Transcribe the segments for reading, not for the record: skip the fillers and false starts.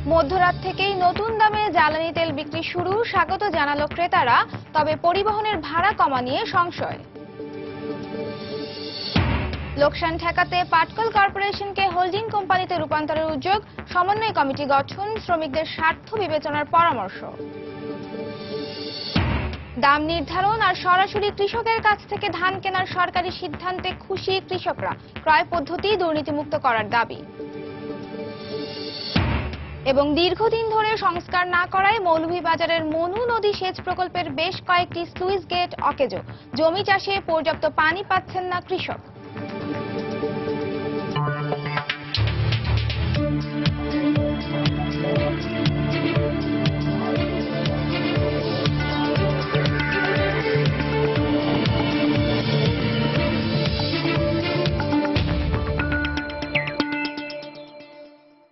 মধ্যরাত থেকেই নতুন দামে জ্বালানি তেল বিক্রি শুরু, স্বাগত জানালো ক্রেতারা। তবে পরিবহনের ভাড়া কমা নিয়ে সংশয়। লোকসান ঠেকাতে পাটকল কর্পোরেশনকে হোল্ডিং কোম্পানিতে রূপান্তরের উদ্যোগ, সমন্বয় কমিটি গঠন, শ্রমিকদের স্বার্থ বিবেচনার পরামর্শ। দাম নির্ধারণ আর সরাসরি কৃষকের কাছ থেকে ধান কেনার সরকারি সিদ্ধান্তে খুশি কৃষকরা, ক্রয় পদ্ধতি দুর্নীতিমুক্ত করার দাবি। এবং দীর্ঘদিন ধরে সংস্কার না করায় মৌলভীবাজারের মনু নদী সেচ প্রকল্পের বেশ কয়েকটি স্লুইস গেট অকেজো, জমি চাষে পর্যাপ্ত পানি পাচ্ছেন না কৃষক।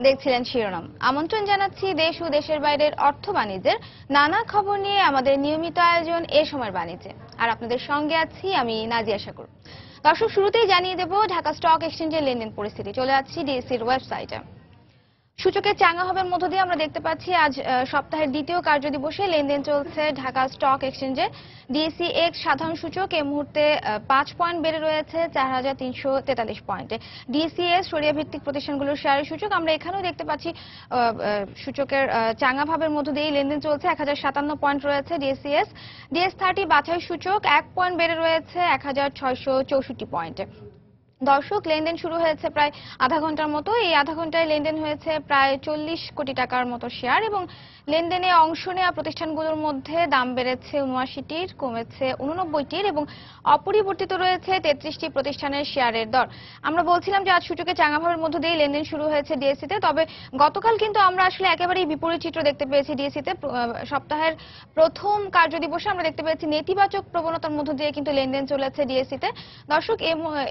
দেখছিলেন শিরোনাম। আমন্ত্রণ জানাচ্ছি দেশ ও দেশের বাইরের অর্থ বাণিজ্যের নানা খবর নিয়ে আমাদের নিয়মিত আয়োজন এ সময়ের বাণিজ্যে। আর আপনাদের সঙ্গে আছি আমি নাজিয়া শাকুর। দর্শক, শুরুতেই জানিয়ে দেব ঢাকা স্টক এক্সচেঞ্জের লেনদেন পরিস্থিতি। চলে যাচ্ছি ডিএসসির ওয়েবসাইটে। সূচকের চাঙ্গা হবার মধ্য দিয়ে আমরা দেখতে পাচ্ছি আজ সপ্তাহের দ্বিতীয় কার্যদিবসে লেনদেন চলছে ঢাকা স্টক এক্সচেঞ্জে। ডিএসসি এক্স সাধারণ সূচক এই মুহূর্তে 5 পয়েন্ট বেড়ে রয়েছে 4343 পয়েন্টে। ডিএসসিএস সরিয়া ভিত্তিক প্রতিষ্ঠানগুলোর শেয়ারের সূচক আমরা এখানেও দেখতে পাচ্ছি সূচকের চাঙ্গা ভাবের মধ্য দিয়ে লেনদেন চলছে। 1057 পয়েন্ট রয়েছে ডিএসসিএস। ডিএস30 বাছাই সূচক 1 পয়েন্ট বেড়ে রয়েছে 1664 পয়েন্টে। দর্শক, লেনদেন শুরু হয়েছে প্রায় আধা ঘন্টার মতো। এই আধা ঘন্টায় লেনদেন হয়েছে প্রায় 40 কোটি টাকার মতো শেয়ার এবং লেনদেনে অংশ নেওয়া প্রতিষ্ঠানগুলোর মধ্যে দাম বেড়েছে 79টির, কমেছে 89টির এবং অপরিবর্তিত রয়েছে 33টি প্রতিষ্ঠানের শেয়ারের দর। আমরা বলছিলাম যে আজ সূচকে চাঙ্গাভাবের মধ্য দিয়ে লেনদেন শুরু হয়েছে ডিএসসিতে। তবে গতকাল কিন্তু আমরা আসলে একেবারেই বিপরীত চিত্র দেখতে পেয়েছি ডিএসসিতে। সপ্তাহের প্রথম কার্যদিবসে আমরা দেখতে পেয়েছি নেতিবাচক প্রবণতার মধ্য দিয়ে কিন্তু লেনদেন চলেছে ডিএসসিতে। দর্শক,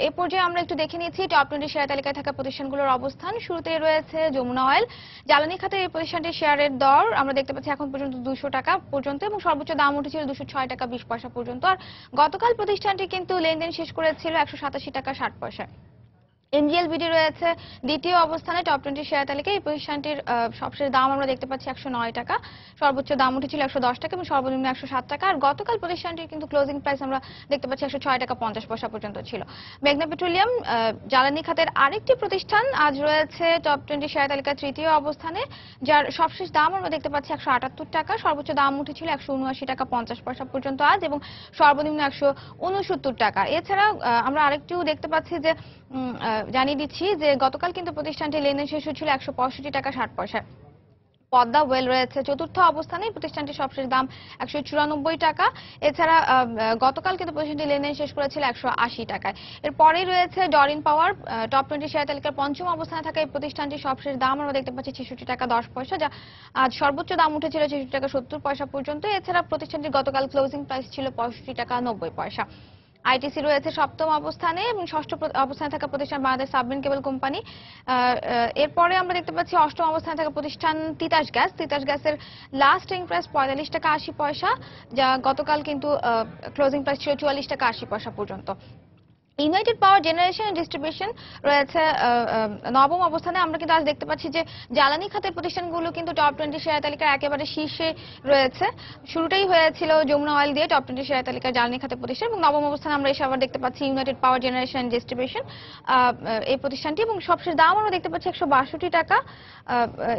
এ পর্যায়ে আমরা একটু দেখে নিচ্ছি টপ 20 শেয়ার তালিকায় থাকা প্রতিষ্ঠানগুলোর অবস্থান। শুরুতে রয়েছে যমুনা অয়েল। জ্বালানি খাতের এই প্রতিষ্ঠানটির শেয়ারের দর আমরা দেখতে পাচ্ছি এখন পর্যন্ত 200 টাকা পর্যন্ত এবং সর্বোচ্চ দাম উঠেছিল 206 টাকা 20 পয়সা পর্যন্ত। আর গতকাল প্রতিষ্ঠানটি কিন্তু লেনদেন শেষ করেছিল 187 টাকা 60 পয়সায়। এনজিএলবিডি রয়েছে দ্বিতীয় অবস্থানে টপ 20 শেয়ার তালিকায়। এই প্রতিষ্ঠানটির সবশেষ দাম আমরা দেখতে পাচ্ছি 109 টাকা, সর্বোচ্চ দাম উঠেছিল 110 টাকা এবং সর্বনিম্ন 107 টাকা। আর গতকাল প্রতিষ্ঠানটির কিন্তু ক্লোজিং প্রাইস আমরা দেখতে পাচ্ছি 106 টাকা 50 পয়সা পর্যন্ত ছিল। মেঘনা পেট্রোলিয়াম জ্বালানি খাতের আরেকটি প্রতিষ্ঠান আজ রয়েছে টপ 20 শেয়ার তালিকার তৃতীয় অবস্থানে, যার সবশেষ দাম আমরা দেখতে পাচ্ছি 178 টাকা, সর্বোচ্চ দাম উঠেছিল 179 টাকা 50 পয়সা পর্যন্ত আজ এবং সর্বনিম্ন 169 টাকা। এছাড়া আমরা আরেকটিও দেখতে পাচ্ছি যে জানিয়ে দিচ্ছি যে গতকাল কিন্তু প্রতিষ্ঠানটি লেনদেন শেষ হয়েছিল 165 টাকা 60 পয়সা। পদ্মা ওয়েল রয়েছে চতুর্থ অবস্থানে, প্রতিষ্ঠানটির সবশেষ দাম 194 টাকা। এছাড়া গতকাল কিন্তু প্রতিষ্ঠানটি লেনদেন শেষ করেছিল 180 টাকায়। এরপরেই রয়েছে ডরিন পাওয়ার, টপ 20 শেয়ার তালিকার পঞ্চম অবস্থানে থাকা এই প্রতিষ্ঠানটির সবশেষ দাম আমরা দেখতে পাচ্ছি 66 টাকা 10 পয়সা, যা আজ সর্বোচ্চ দাম উঠেছিল 66 টাকা 70 পয়সা পর্যন্ত। এছাড়া প্রতিষ্ঠানটির গতকাল ক্লোজিং প্রাইস ছিল 65 টাকা 90 পয়সা। আইটিসি রয়েছে সপ্তম অবস্থানে এবং ষষ্ঠ অবস্থানে থাকা প্রতিষ্ঠান বাংলাদেশ সাবমেরিন কেবল কোম্পানি। এরপরে আমরা দেখতে পাচ্ছি অষ্টম অবস্থানে থাকা প্রতিষ্ঠান তিতাস গ্যাস। তিতাস গ্যাসের লাস্ট টেইং প্রাইস 45 টাকা 80 পয়সা, যা গতকাল কিন্তু ক্লোজিং প্রাইস ছিল 44 টাকা 80 পয়সা পর্যন্ত। United power generation and distribution রয়েছে নবম অবস্থানে। আমরা কিন্তু আজ দেখতে পাচ্ছি যে জ্বালানি খাতের প্রতিষ্ঠানগুলো কিন্তু টপ 20 শেয়ার তালিকার একেবারে শীর্ষে রয়েছে। শুরুটাই হয়েছিল যমুনা অয়েল দিয়ে টপ 20 শেয়ার তালিকার জ্বালানি খাতের প্রতিষ্ঠান এবং নবম অবস্থানে আমরা এসে আবার দেখতে পাচ্ছি united power generation and distribution এই প্রতিষ্ঠানটি এবং সবশেষ দাম আমরা দেখতে পাচ্ছি 162 টাকা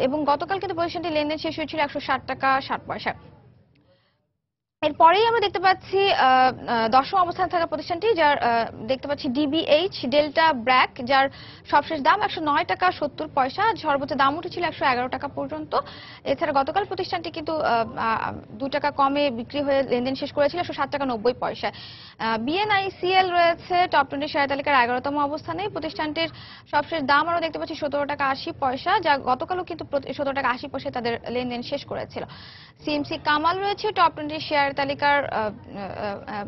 এবং গতকাল কিন্তু প্রতিষ্ঠানটি লেনদেন শেষ হয়েছিল 160 টাকা 60 পয়সা। এরপরেই আমরা দেখতে পাচ্ছি দশম অবস্থানে থাকা প্রতিষ্ঠানটি, যার দেখতে পাচ্ছি ডিবিএইচ ডেল্টা ব্র্যাক, যার সবশেষ দাম 109 টাকা 70 পয়সা, সর্বোচ্চ দাম উঠেছিল 111 টাকা পর্যন্ত। এছাড়া গতকাল প্রতিষ্ঠানটি কিন্তু 2 টাকা কমে বিক্রি হয়ে লেনদেন শেষ করেছিল 107 টাকা 90 পয়সায়। বিএনআইসিএল রয়েছে টপ 20 শেয়ার তালিকার 11তম অবস্থানে। প্রতিষ্ঠানটির সবশেষ দাম আমরা দেখতে পাচ্ছি 17 টাকা 80 পয়সা, যা গতকালও কিন্তু 17 টাকা 80 পয়সায় তাদের লেনদেন শেষ করেছিল। সিএমসি কামাল রয়েছে টপ 20 শেয়ার তালিকার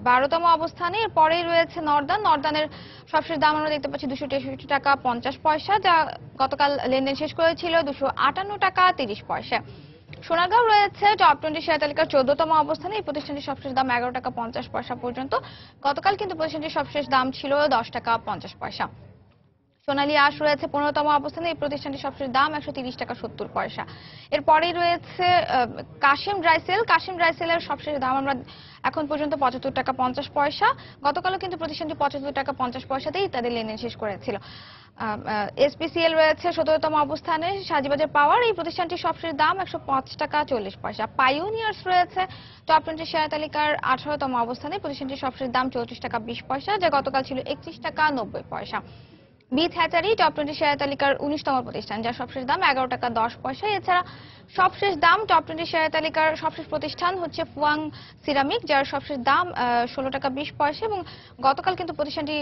12তম অবস্থানে। এরপরেই রয়েছে নর্দানের সবশেষ দাম আমরা দেখতে পাচ্ছি 263 টাকা 50 পয়সা, যা গতকাল লেনদেন শেষ করেছিল 258 টাকা 30 পয়সা। সোনারগাঁও রয়েছে টপ 20 শেয়ার তালিকার 14তম অবস্থানে। এই প্রতিষ্ঠানটির সবশেষ দাম 11 টাকা 50 পয়সা পর্যন্ত। গতকাল কিন্তু প্রতিষ্ঠানটির সবশেষ দাম ছিল 10 টাকা 50 পয়সা। সোনালী আঁশ রয়েছে 15তম অবস্থানে। এই প্রতিষ্ঠানটির সবশেষ দাম 130 টাকা 70 পয়সা। এরপরেই রয়েছে কাশিম ড্রাইসেল। কাশিম ড্রাইসেলের সবশেষ দাম আমরা এখন পর্যন্ত 75 টাকা 50 পয়সা। গতকালও কিন্তু প্রতিষ্ঠানটি 75 টাকা 50 পয়সাতেই তাদের লেনদেন শেষ করেছিল। এসপিসিএল রয়েছে 17তম অবস্থানে। সাজিবাজার পাওয়ার, এই প্রতিষ্ঠানটির সবশেষ দাম 105 টাকা 40 পয়সা। পাইওনিয়ার্স রয়েছে টপ 20 শেয়ার তালিকার 18তম অবস্থানে। প্রতিষ্ঠানটির সবশেষ দাম 34 টাকা 20 পয়সা, যা গতকাল ছিল 31 টাকা 90 পয়সা। বিথ হ্যাচারি টপ 20 শেয়ার তালিকার 19তম প্রতিষ্ঠান, যার সবশেষ দাম 11 টাকা 10 পয়সা। এছাড়া সবশেষ দাম টপ 20 শেয়ার তালিকার সবশেষ প্রতিষ্ঠান হচ্ছে ফুয়াং সিরামিক, যার সবশেষ দাম 16 টাকা 20 পয়সা এবং গতকাল কিন্তু প্রতিষ্ঠানটি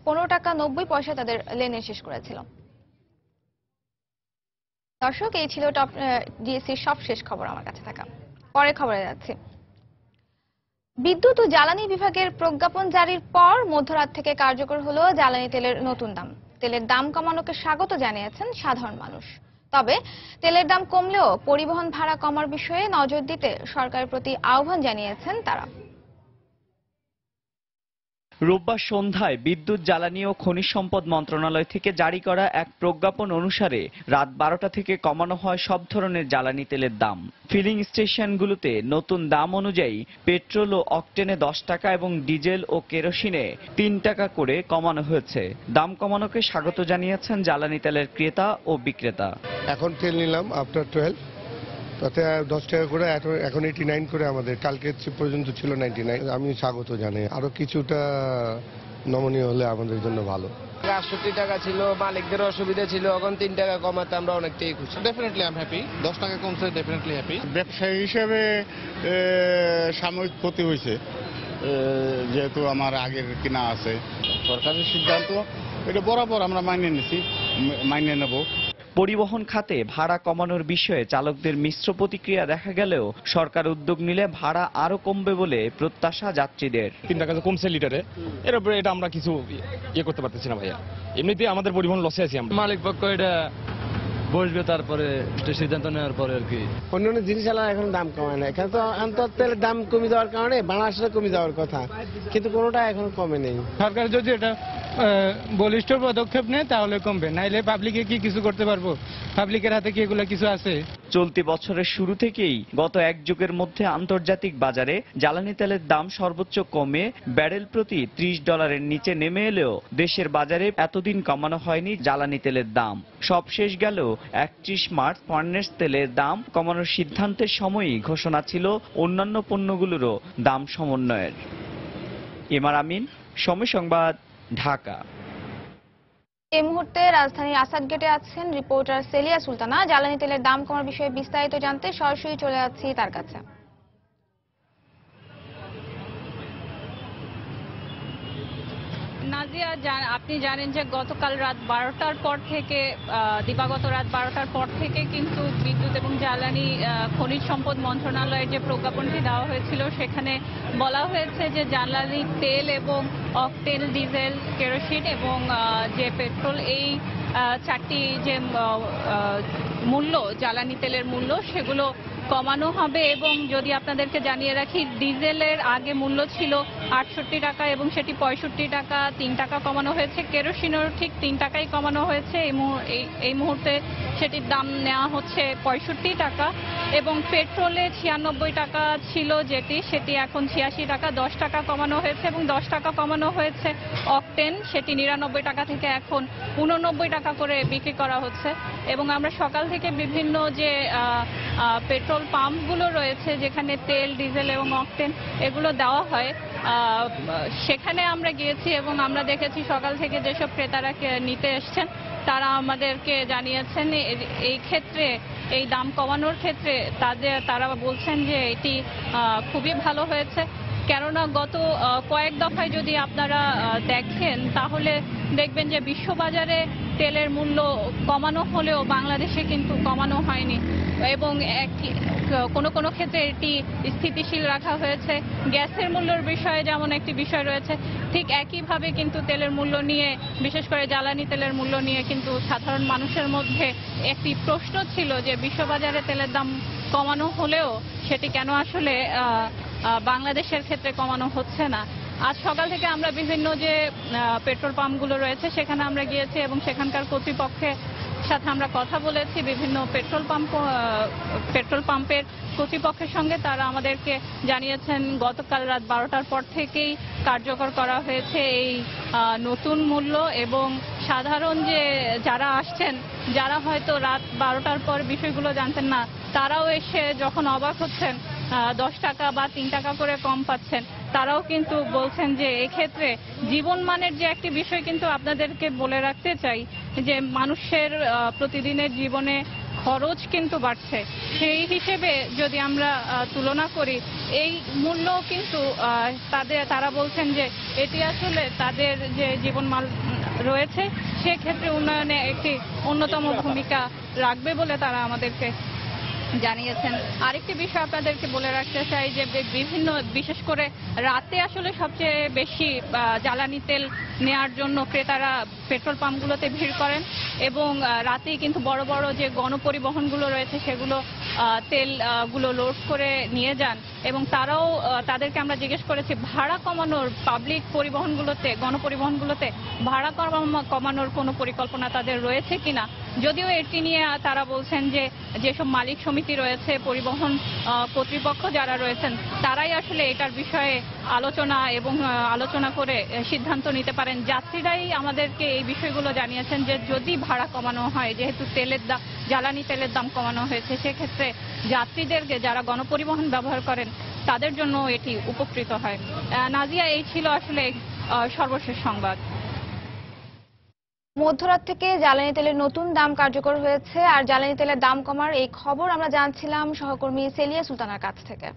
15 টাকা 90 পয়সা তাদের লেনদেন শেষ করেছিল। দর্শক, এই ছিল টপ ডিএসসির সবশেষ খবর আমার কাছে থাকা। পরের খবরে যাচ্ছি। বিদ্যুৎ ও জ্বালানি বিভাগের প্রজ্ঞাপন জারির পর মধ্যরাত থেকে কার্যকর হলো জ্বালানি তেলের নতুন দাম। তেলের দাম কমানোকে স্বাগত জানিয়েছেন সাধারণ মানুষ। তবে তেলের দাম কমলেও পরিবহন ভাড়া কমার বিষয়ে নজর দিতে সরকারের প্রতি আহ্বান জানিয়েছেন তারা। রোববার সন্ধ্যায় বিদ্যুৎ, জ্বালানি ও খনিজ সম্পদ মন্ত্রণালয় থেকে জারি করা এক প্রজ্ঞাপন অনুসারে রাত 12টা থেকে কমানো হয় সব ধরনের জ্বালানি তেলের দাম। ফিলিং স্টেশনগুলোতে নতুন দাম অনুযায়ী পেট্রোল ও অকটেনে 10 টাকা এবং ডিজেল ও কেরোসিনে 3 টাকা করে কমানো হয়েছে। দাম কমানোকে স্বাগত জানিয়েছেন জ্বালানি তেলের ক্রেতা ও বিক্রেতা। এখন তেল নিলাম আফটার 12, তাতে 10 টাকা করে, এখন 89 করে, আমাদের কালকে পর্যন্ত ছিল 99। আমি স্বাগত জানাই, আরো কিছুটা নমনীয় হলে আমাদের জন্য ভালো। 68 টাকা ছিল, মালিকদের অসুবিধা ছিল, এখন 3 টাকা কমাতে আমরা অনেকটাই খুশি। Definitely I am happy. 10 টাকা কমছে, ডেফিনেটলি হ্যাপি। ব্যবসায়ী হিসেবে সাময়িক ক্ষতি হয়েছে, যেহেতু আমার আগের কিনা আছে। সরকারের সিদ্ধান্ত এটা বরাবর আমরা মাইনে নেব। পরিবহন খাতে ভাড়া কমানোর বিষয়ে চালকদের মিশ্র প্রতিক্রিয়া দেখা গেলেও সরকার উদ্যোগ নিলে ভাড়া আরো কমবে বলে প্রত্যাশা যাত্রীদের। 3 টাকা কমছে লিটারে, এর উপরে এটা আমরা কিছু করতে পারতেছি না ভাইয়া। এমনিতেই আমাদের পরিবহন লসে আছি আমরা। মালিক পক্ষ এটা বসবে, তারপরে সিদ্ধান্ত নেওয়ার পরে আর কি। অন্যান্য জিনিস আলাদা এখন দাম কমায় না, এখানে তো অন্তত তেলের দাম কমে যাওয়ার কারণে বাংলাদেশে কমে যাওয়ার কথা, কিন্তু কোনোটা এখন কমে নেই। সরকার যদি এটা বলিষ্ঠ পদক্ষেপ নেয় তাহলে কমবে, নাইলে পাবলিকে কি কিছু করতে পারবো? পাবলিকের হাতে কি এগুলো কিছু আছে? চলতি বছরের শুরু থেকেই গত এক যুগের মধ্যে আন্তর্জাতিক বাজারে জ্বালানি তেলের দাম সর্বোচ্চ কমে ব্যারেল প্রতি $30 নিচে নেমে এলেও দেশের বাজারে এতদিন কমানো হয়নি জ্বালানি তেলের দাম। সবশেষ গেল 31 মার্চ ফার্নেস তেলের দাম কমানোর সিদ্ধান্তের সময়ই ঘোষণা ছিল অন্যান্য পণ্যগুলোরও দাম সমন্বয়ের। এমআর আমিন, সময় সংবাদ, ঢাকা। এই মুহূর্তে রাজধানীর আসাদ গেটে আছেন রিপোর্টার সেলিয়া সুলতানা। জ্বালানি তেলের দাম কমার বিষয়ে বিস্তারিত জানতে সরাসরি চলে যাচ্ছি তার কাছে। নাজিয়া, আপনি জানেন যে গতকাল রাত 12টার পর থেকে, দিবাগত রাত 12টার পর থেকে কিন্তু বিদ্যুৎ এবং জ্বালানি খনিজ সম্পদ মন্ত্রণালয়ের যে প্রজ্ঞাপনটি দেওয়া হয়েছিল সেখানে বলা হয়েছে যে জ্বালানি তেল এবং অকটেন, ডিজেল, কেরোসিন এবং যে পেট্রোল, এই 4টি যে মূল্য, জ্বালানি তেলের মূল্য, সেগুলো কমানো হবে। এবং যদি আপনাদেরকে জানিয়ে রাখি, ডিজেলের আগে মূল্য ছিল 68 টাকা এবং সেটি 65 টাকা, 3 টাকা কমানো হয়েছে। কেরোসিনেরও ঠিক 3 টাকাই কমানো হয়েছে, এই মুহূর্তে সেটির দাম নেওয়া হচ্ছে 65 টাকা। এবং পেট্রোলে 96 টাকা ছিল যেটি, সেটি এখন 86 টাকা, 10 টাকা কমানো হয়েছে। এবং 10 টাকা কমানো হয়েছে অকটেন, সেটি 99 টাকা থেকে এখন 89 টাকা করে বিক্রি করা হচ্ছে। এবং আমরা সকাল থেকে বিভিন্ন যে পেট্রোল পাম্পগুলো রয়েছে যেখানে তেল, ডিজেল এবং অকটেন এগুলো দেওয়া হয়, সেখানে আমরা গিয়েছি এবং আমরা দেখেছি সকাল থেকে যেসব ক্রেতারা নিতে এসছেন তারা আমাদেরকে জানিয়েছেন এই ক্ষেত্রে, এই দাম কমানোর ক্ষেত্রে তারা বলছেন যে এটি খুবই ভালো হয়েছে। কেননা গত কয়েক দফায় যদি আপনারা দেখেন তাহলে দেখবেন যে বিশ্ববাজারে তেলের মূল্য কমানো হলেও বাংলাদেশে কিন্তু কমানো হয়নি এবং কোনো কোনো ক্ষেত্রে এটি স্থিতিশীল রাখা হয়েছে। গ্যাসের মূল্যের বিষয়ে যেমন একটি বিষয় রয়েছে, ঠিক একইভাবে কিন্তু তেলের মূল্য নিয়ে, বিশেষ করে জ্বালানি তেলের মূল্য নিয়ে কিন্তু সাধারণ মানুষের মধ্যে একটি প্রশ্ন ছিল যে বিশ্ববাজারে তেলের দাম কমানো হলেও সেটি কেন আসলে বাংলাদেশের ক্ষেত্রে কমানো হচ্ছে না। আজ সকাল থেকে আমরা বিভিন্ন যে পেট্রোল পাম্পগুলো রয়েছে সেখানে আমরা গিয়েছি এবং সেখানকার কর্তৃপক্ষের সাথে আমরা কথা বলেছি। বিভিন্ন পেট্রোল পাম্পের কর্তৃপক্ষের সঙ্গে তারা আমাদেরকে জানিয়েছেন গতকাল রাত 12টার পর থেকেই কার্যকর করা হয়েছে এই নতুন মূল্য, এবং সাধারণ যে যারা আসছেন, যারা হয়তো রাত 12টার পর বিষয়গুলো জানতেন না, তারাও এসে যখন অবাক হচ্ছেন 10 টাকা বা 3 টাকা করে কম পাচ্ছেন, তারাও কিন্তু বলছেন যে এক্ষেত্রে জীবনমানের যে একটি বিষয় কিন্তু আপনাদেরকে বলে রাখতে চাই যে মানুষের প্রতিদিনের জীবনে খরচ কিন্তু বাড়ছে। সেই হিসেবে যদি আমরা তুলনা করি, এই মূল্য কিন্তু তারা বলছেন যে এটি আসলে তাদের যে জীবনমান রয়েছে সেক্ষেত্রে উন্নয়নে একটি অন্যতম ভূমিকা রাখবে বলে তারা আমাদেরকে জানিয়েছেন। আরেকটি বিষয় আপনাদেরকে বলে রাখতে চাই যে বিশেষ করে রাতে আসলে সবচেয়ে বেশি জ্বালানি তেল নেয়ার জন্য ক্রেতারা পেট্রোল পাম্পগুলোতে ভিড় করেন, এবং রাতেই কিন্তু বড় বড় যে গণপরিবহনগুলো রয়েছে সেগুলো তেলগুলো লোড করে নিয়ে যান, এবং তারাও তাদেরকে আমরা জিজ্ঞেস করেছি ভাড়া কমানোর, পাবলিক পরিবহনগুলোতে, গণপরিবহনগুলোতে ভাড়া কমানোর কোনো পরিকল্পনা তাদের রয়েছে কিনা। যদিও এটি নিয়ে তারা বলছেন যে যেসব মালিক সমিতি রয়েছে, পরিবহন কর্তৃপক্ষ যারা রয়েছেন, তারাই আসলে এটার বিষয়ে আলোচনা করে সিদ্ধান্ত নিতে পারেন। যাত্রীরাই আমাদেরকে এই বিষয়গুলো জানিয়েছেন যে যদি ভাড়া কমানো হয়, যেহেতু জ্বালানি তেলের দাম কমানো হয়েছে, সেক্ষেত্রে যাত্রীদেরকে যারা গণপরিবহন ব্যবহার করেন তাদের জন্য এটি উপকৃত হয়। নাজিয়া, এই ছিল আসলে সর্বশেষ সংবাদ। মধ্যরাত থেকে জ্বালানি তেলের নতুন দাম কার্যকর হয়েছে, আর জ্বালানি তেলের দাম কমার এই খবর আমরা জানছিলাম সহকর্মী সেলিয়া সুলতানার কাছ থেকে।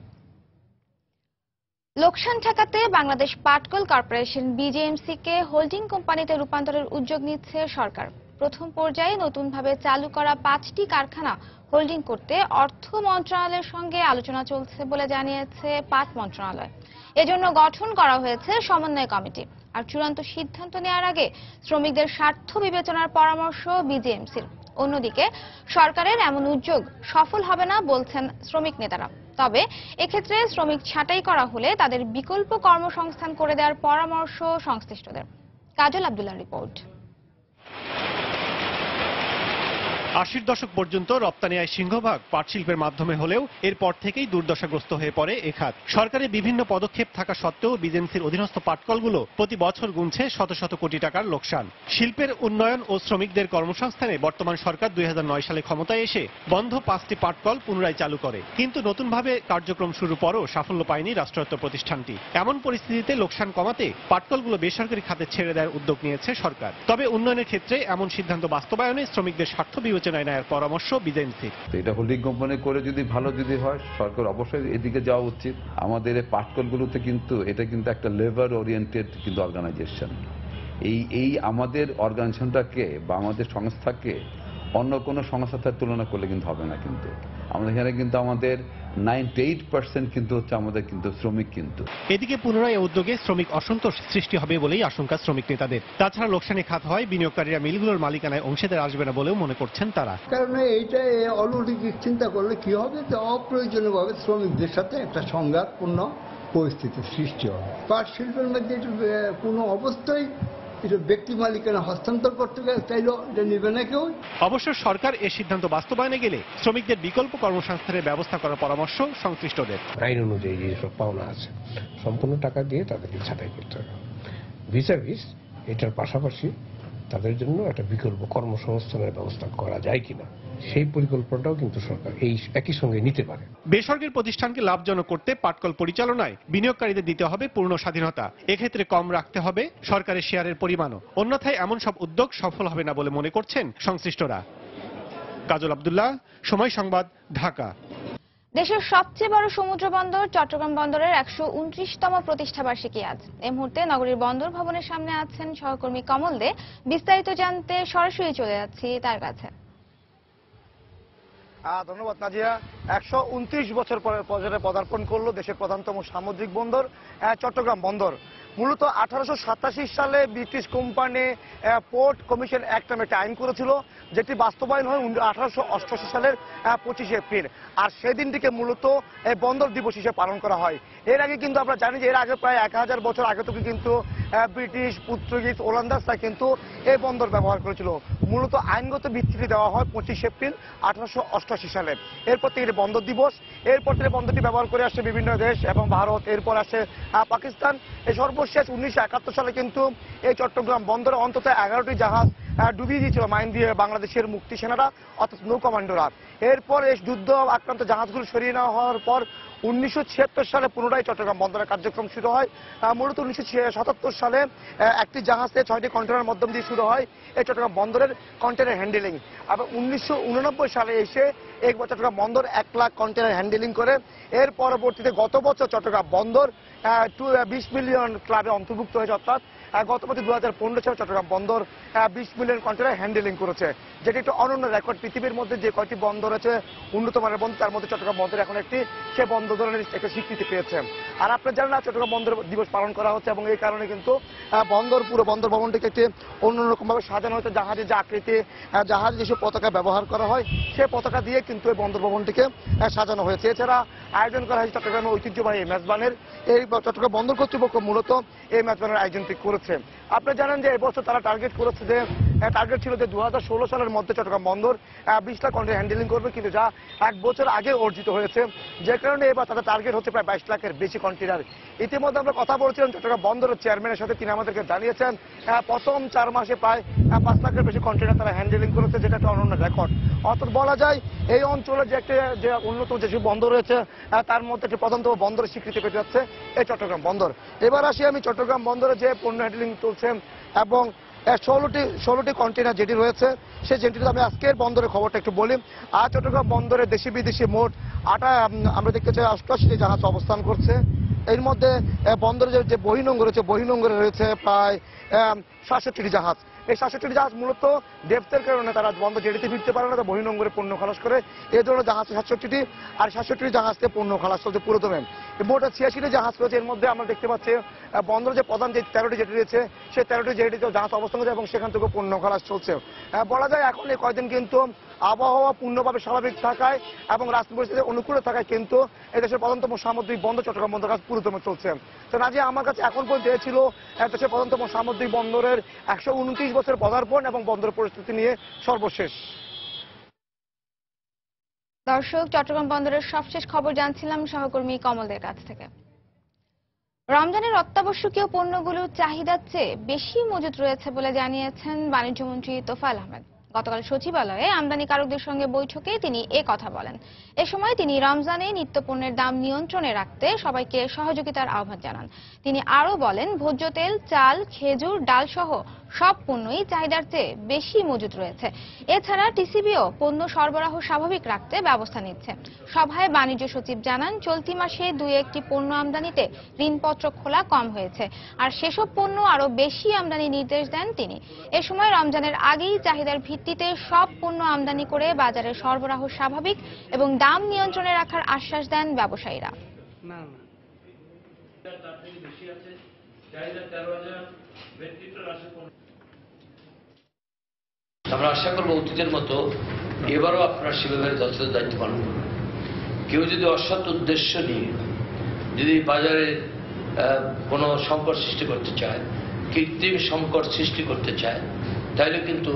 লোকসান ঠেকাতে বাংলাদেশ পাটকল কর্পোরেশন বিজেএমসি কে হোল্ডিং কোম্পানিতে রূপান্তরের উদ্যোগ নিচ্ছে সরকার। প্রথম পর্যায়ে নতুনভাবে চালু করা 5টি কারখানা হোল্ডিং করতে অর্থ মন্ত্রণালয়ের সঙ্গে আলোচনা চলছে বলে জানিয়েছে পাট মন্ত্রণালয়। এজন্য গঠন করা হয়েছে সমন্বয় কমিটি। আর চূড়ান্ত সিদ্ধান্ত নেওয়ার আগে শ্রমিকদের স্বার্থ বিবেচনার পরামর্শ বিজেএমসির। অন্যদিকে সরকারের এমন উদ্যোগ সফল হবে না বলছেন শ্রমিক নেতারা। তবে এক্ষেত্রে শ্রমিক ছাঁটাই করা হলে তাদের বিকল্প কর্মসংস্থান করে দেওয়ার পরামর্শ সংশ্লিষ্টদের। কাজল আব্দুল্লাহর রিপোর্ট। 80-র দশক পর্যন্ত রপ্তানি আয় সিংহভাগ পাট শিল্পের মাধ্যমে হলেও এরপর থেকেই দুর্দশাগ্রস্ত হয়ে পড়ে এ খাত। সরকারের বিভিন্ন পদক্ষেপ থাকা সত্ত্বেও বিজেএমসির অধীনস্থ পাটকলগুলো প্রতি বছর গুনছে শত শত কোটি টাকার লোকসান। শিল্পের উন্নয়ন ও শ্রমিকদের কর্মসংস্থানে বর্তমান সরকার 2009 সালে ক্ষমতায় এসে বন্ধ 5টি পাটকল পুনরায় চালু করে, কিন্তু নতুনভাবে কার্যক্রম শুরু পরও সাফল্য পায়নি রাষ্ট্রায়ত্ত প্রতিষ্ঠানটি। এমন পরিস্থিতিতে লোকসান কমাতে পাটকলগুলো বেসরকারি খাতে ছেড়ে দেওয়ার উদ্যোগ নিয়েছে সরকার। তবে উন্নয়নের ক্ষেত্রে এমন সিদ্ধান্ত বাস্তবায়নে শ্রমিকদের স্বার্থ বিবেচনায় নেওয়ার পরামর্শ বিজেএমসির। এটা হোল্ডিং কোম্পানি করে যদি ভালো হয়, সরকার অবশ্যই এদিকে যাওয়া উচিত। আমাদের এই পাটকলগুলোতে কিন্তু এটা কিন্তু একটা লেবার ওরিয়েন্টেড কিন্তু অর্গানাইজেশন। এই আমাদের অর্গানাইজেশনটাকে বা আমাদের সংস্থাকে অন্য কোনো সংস্থার তুলনা করলে কিন্তু হবে না। কিন্তু আমাদের এখানে কিন্তু আমাদের 98% কিন্তু হচ্ছে আমাদের কিন্তু শ্রমিক। কিন্তু এদিকে পুনরায় উদ্যোগে শ্রমিক অসন্তোষ সৃষ্টি হবে বলেই আশঙ্কা শ্রমিক নেতাদের। তাছাড়া লোকসানি খাত হয় বিনিয়োগকারীরা মিলগুলোর মালিকানায় অংশীদার আসবে না বলেও মনে করছেন তারা। কারণ এইটা অলৌকিক চিন্তা করলে কি হবে, যে অপ্রয়োজনীয়ভাবে শ্রমিকদের সাথে একটা সংঘাতপূর্ণ পরিস্থিতির সৃষ্টি হবে। পাট শিল্পের মধ্যে কোনো অবস্থায় এটা ব্যক্তি মালিকানা হস্তান্তর করতে গেলে চাইলেও এটা নেবে না কেউ। অবশ্য সরকার এর সিদ্ধান্ত বাস্তবায়নে গেলে শ্রমিকদের বিকল্প কর্মসংস্থানের ব্যবস্থা করার পরামর্শ সংশ্লিষ্টদের। আইন অনুযায়ী যেসব পাওনা আছে সম্পূর্ণ টাকা দিয়ে তাদেরকে ছাঁটাই করতে হবে। ভিসাভিস এটার পাশাপাশি তাদের জন্য একটা বিকল্প কর্মসংস্থানের ব্যবস্থা করা যায় কিনা সেই পরিকল্পনাটাও কিন্তু সরকার এই একই সঙ্গে নিতে পারে। বেসরকারি প্রতিষ্ঠানকে লাভজনক করতে পাটকল পরিচালনায় বিনিয়োগকারীদের দিতে হবে পূর্ণ স্বাধীনতা। এক্ষেত্রে কম রাখতে হবে সরকারের শেয়ারের পরিমাণও, অন্যথায় এমন সব উদ্যোগ সফল হবে না বলে মনে করছেন সংশ্লিষ্টরা। কাজল আব্দুল্লাহ, সময় সংবাদ, ঢাকা। দেশের সবচেয়ে বড় সমুদ্র বন্দর চট্টগ্রাম বন্দরের 129তম প্রতিষ্ঠাবার্ষিকী আজ। এই মুহূর্তে নগরীর বন্দর ভবনের সামনে আছেন সহকর্মী কমল দে। বিস্তারিত জানতে সরাসরি চলে যাচ্ছি তার কাছে। ধন্যবাদ নাজিয়া। 129 বছর পরে পদার্পণ করলো দেশের প্রধানতম সামুদ্রিক বন্দর চট্টগ্রাম বন্দর। মূলত 1887 সালে British company port commission act নামে একটা আইন করেছিল, যেটি বাস্তবায়ন হয় 1888 সালের 25 এপ্রিল। আর সেই দিনটিকে মূলত বন্দর দিবস হিসেবে পালন করা হয়। এর আগে কিন্তু আমরা জানি যে এর আগে প্রায় 1000 বছর আগে থেকে কিন্তু ব্রিটিশ, পর্তুগিজ, ওলন্দাজরা কিন্তু এই বন্দর ব্যবহার করেছিল। মূলত আইনগত ভিত্তিতে দেওয়া হয় 25 এপ্রিল 1888 সালে। এরপর থেকে বন্দর দিবস, এরপর থেকে বন্দরটি ব্যবহার করে আসছে বিভিন্ন দেশ এবং ভারত, এরপর আসে পাকিস্তান। এই সর্বশেষ 1971 সালে কিন্তু এই চট্টগ্রাম বন্দরে অন্তত 11টি জাহাজ ডুবিয়ে দিয়েছিল মাইন দিয়ে বাংলাদেশের মুক্তি সেনারা অর্থাৎ নৌ কমান্ডোরা। এরপর এই যুদ্ধ আক্রান্ত জাহাজগুলো সরিয়ে নেওয়া হওয়ার পর 1976 সালে পুনরায় চট্টগ্রাম বন্দরের কার্যক্রম শুরু হয়। মূলত 1977 সালে একটি জাহাজে 6টি কন্টেনার মাধ্যম দিয়ে শুরু হয় এই চট্টগ্রাম বন্দরের কন্টেনার হ্যান্ডেলিং। আবার 1989 সালে এসে এক বছর চট্টগ্রাম বন্দর 1 লাখ কন্টেনার হ্যান্ডেলিং করে। এর পরবর্তীতে গত বছর চট্টগ্রাম বন্দর 20 মিলিয়ন ক্লাবে অন্তর্ভুক্ত হয়েছে, অর্থাৎ গত বছর 2015 সালে চট্টগ্রাম বন্দর 20 মিলিয়ন কন্টেনার হ্যান্ডেলিং করেছে, যেটি একটি অনন্য রেকর্ড। পৃথিবীর মধ্যে যে কয়টি বন্দর আছে উন্নত মানের বন্দর, তার মধ্যে চট্টগ্রাম বন্দর এখন একটি সে বন্দর ধরনের একটা স্বীকৃতি পেয়েছে। আর আপনারা জানেন না, চট্টগ্রাম বন্দর দিবস পালন করা হচ্ছে এবং এই কারণে কিন্তু পুরো বন্দর ভবনটিকে একটি অন্যরকম ভাবে সাজানো হয়েছে। জাহাজের যে আকৃতি, জাহাজ যেসব পতাকা ব্যবহার করা হয় সেই পতাকা দিয়ে কিন্তু এই বন্দর ভবনটিকে সাজানো হয়েছে। এছাড়া আয়োজন করা হয়েছে চট্টগ্রামের ঐতিহ্যবাহী মেজবানের। এই চট্টগ্রাম বন্দর কর্তৃপক্ষ মূলত এই মেজবানের আয়োজনটি করেছে। আপনারা জানেন যে এবছর তারা টার্গেট ছিল যে 2016 সালের মধ্যে চট্টগ্রাম বন্দর 20 লাখ কন্টেনার হ্যান্ডেলিং করবে, কিন্তু যা 1 বছর আগে অর্জিত হয়েছে, যে কারণে এবার তাদের টার্গেট হচ্ছে প্রায় 22 লাখের বেশি কন্টেনার। ইতিমধ্যে আমরা কথা বলছিলাম চট্টগ্রাম বন্দরের চেয়ারম্যানের সাথে, তিনি আমাদেরকে জানিয়েছেন প্রথম 4 মাসে প্রায় 5 লাখের বেশি কন্টেনার তারা হ্যান্ডেলিং করেছে, যেটা একটা অনন্য রেকর্ড। অর্থাৎ বলা যায় এই অঞ্চলে যে উন্নত যেসব বন্দর রয়েছে তার মধ্যে একটি প্রধানতম বন্দরের স্বীকৃতি পেতে যাচ্ছে এই চট্টগ্রাম বন্দর। এবার আসি আমি চট্টগ্রাম বন্দরে যে পণ্য হ্যান্ডেলিং চলছে এবং 16টি কন্টেনার যেটি রয়েছে সেই যেটিতে আমি আজকের বন্দরের খবরটা একটু বলি। আর চট্টগ্রাম বন্দরে দেশি বিদেশি মোট আমরা দেখতে চাই 88টি জাহাজ অবস্থান করছে। এর মধ্যে বন্দরে যে বহির্নোঙর রয়েছে, বহির্নোঙরে রয়েছে প্রায় 67টি জাহাজ। এই 67টি জাহাজ মূলত ডেপথের কারণে তারা বন্দর জেটিতে ফিরতে পারে না, তারা বহির্নোঙরে পণ্য খালাস করে। এই ধরনের জাহাজ 67টি, আর 67টি জাহাজকে পণ্য খালাস চলছে পুরোদমে। মোট 86টি জাহাজ রয়েছে। এর মধ্যে আমরা দেখতে পাচ্ছি বন্দর যে প্রধান যে 13টি জেটি রয়েছে সেই 13টি জেটিতে জাহাজ অবস্থান করছে এবং সেখান থেকে পণ্য খালাস চলছে। বলা যায় এখন এই কয়েকদিন কিন্তু আবহাওয়া পূর্ণভাবে স্বাভাবিক থাকায় এবং রাষ্ট্র পরিস্থিতি অনুকূলে থাকায় কিন্তু এদেশের প্রধানতম সামুদ্রিক বন্দর চট্টগ্রাম বন্দর কাজ পুরোদমে চলছে। তো নাজিয়া, আমার কাছে এখন পর্যন্ত ছিল দেশের প্রধানতম সামুদ্রিক বন্দরের 129 বছর পদার্পণ এবং বন্দর পরিস্থিতি নিয়ে সর্বশেষ। দর্শক, চট্টগ্রাম বন্দরের সবশেষ খবর জানছিলাম সহকর্মী কমলদের কাছ থেকে। রমজানের অত্যাবশ্যকীয় পণ্যগুলোর চাহিদার চেয়ে বেশি মজুত রয়েছে বলে জানিয়েছেন বাণিজ্যমন্ত্রী তোফায়েল আহমেদ। গতকাল সচিবালয়ে আমদানিকারকদের সঙ্গে বৈঠকে তিনি কথা বলেন। এ সময় তিনি রমজানে নিত্যপণ্যের দাম নিয়ন্ত্রণে রাখতে সবাইকে সহযোগিতার আহ্বান জানান। তিনি আরও বলেন, ভোজ্য তেল, চাল, খেজুর, ডাল সহ সব পণ্যই চাহিদার চেয়ে বেশি মজুত রয়েছে। এছাড়া টিসিবিও পণ্য সরবরাহ স্বাভাবিক রাখতে ব্যবস্থা নিচ্ছে। সভায় বাণিজ্য সচিব জানান, চলতি মাসে 2-1টি পণ্য আমদানিতে ঋণপত্র খোলা কম হয়েছে, আর সেসব পণ্য আরও বেশি আমদানি নির্দেশ দেন তিনি। এ সময় রমজানের আগেই চাহিদার ভিত্তিতে সব পণ্য আমদানি করে বাজারে সরবরাহ স্বাভাবিক এবং দাম নিয়ন্ত্রণে রাখার আশ্বাস দেন ব্যবসায়ীরা। আমরা আশা করবো অতীতের মতো এবারও আপনারা সেভাবে যথেষ্ট দায়িত্ব পালন করবেন। কেউ যদি অসৎ উদ্দেশ্য নিয়ে যদি বাজারে কোনো সংকট সৃষ্টি করতে চায়, কৃত্রিম সংকট সৃষ্টি করতে চায়, তাহলে কিন্তু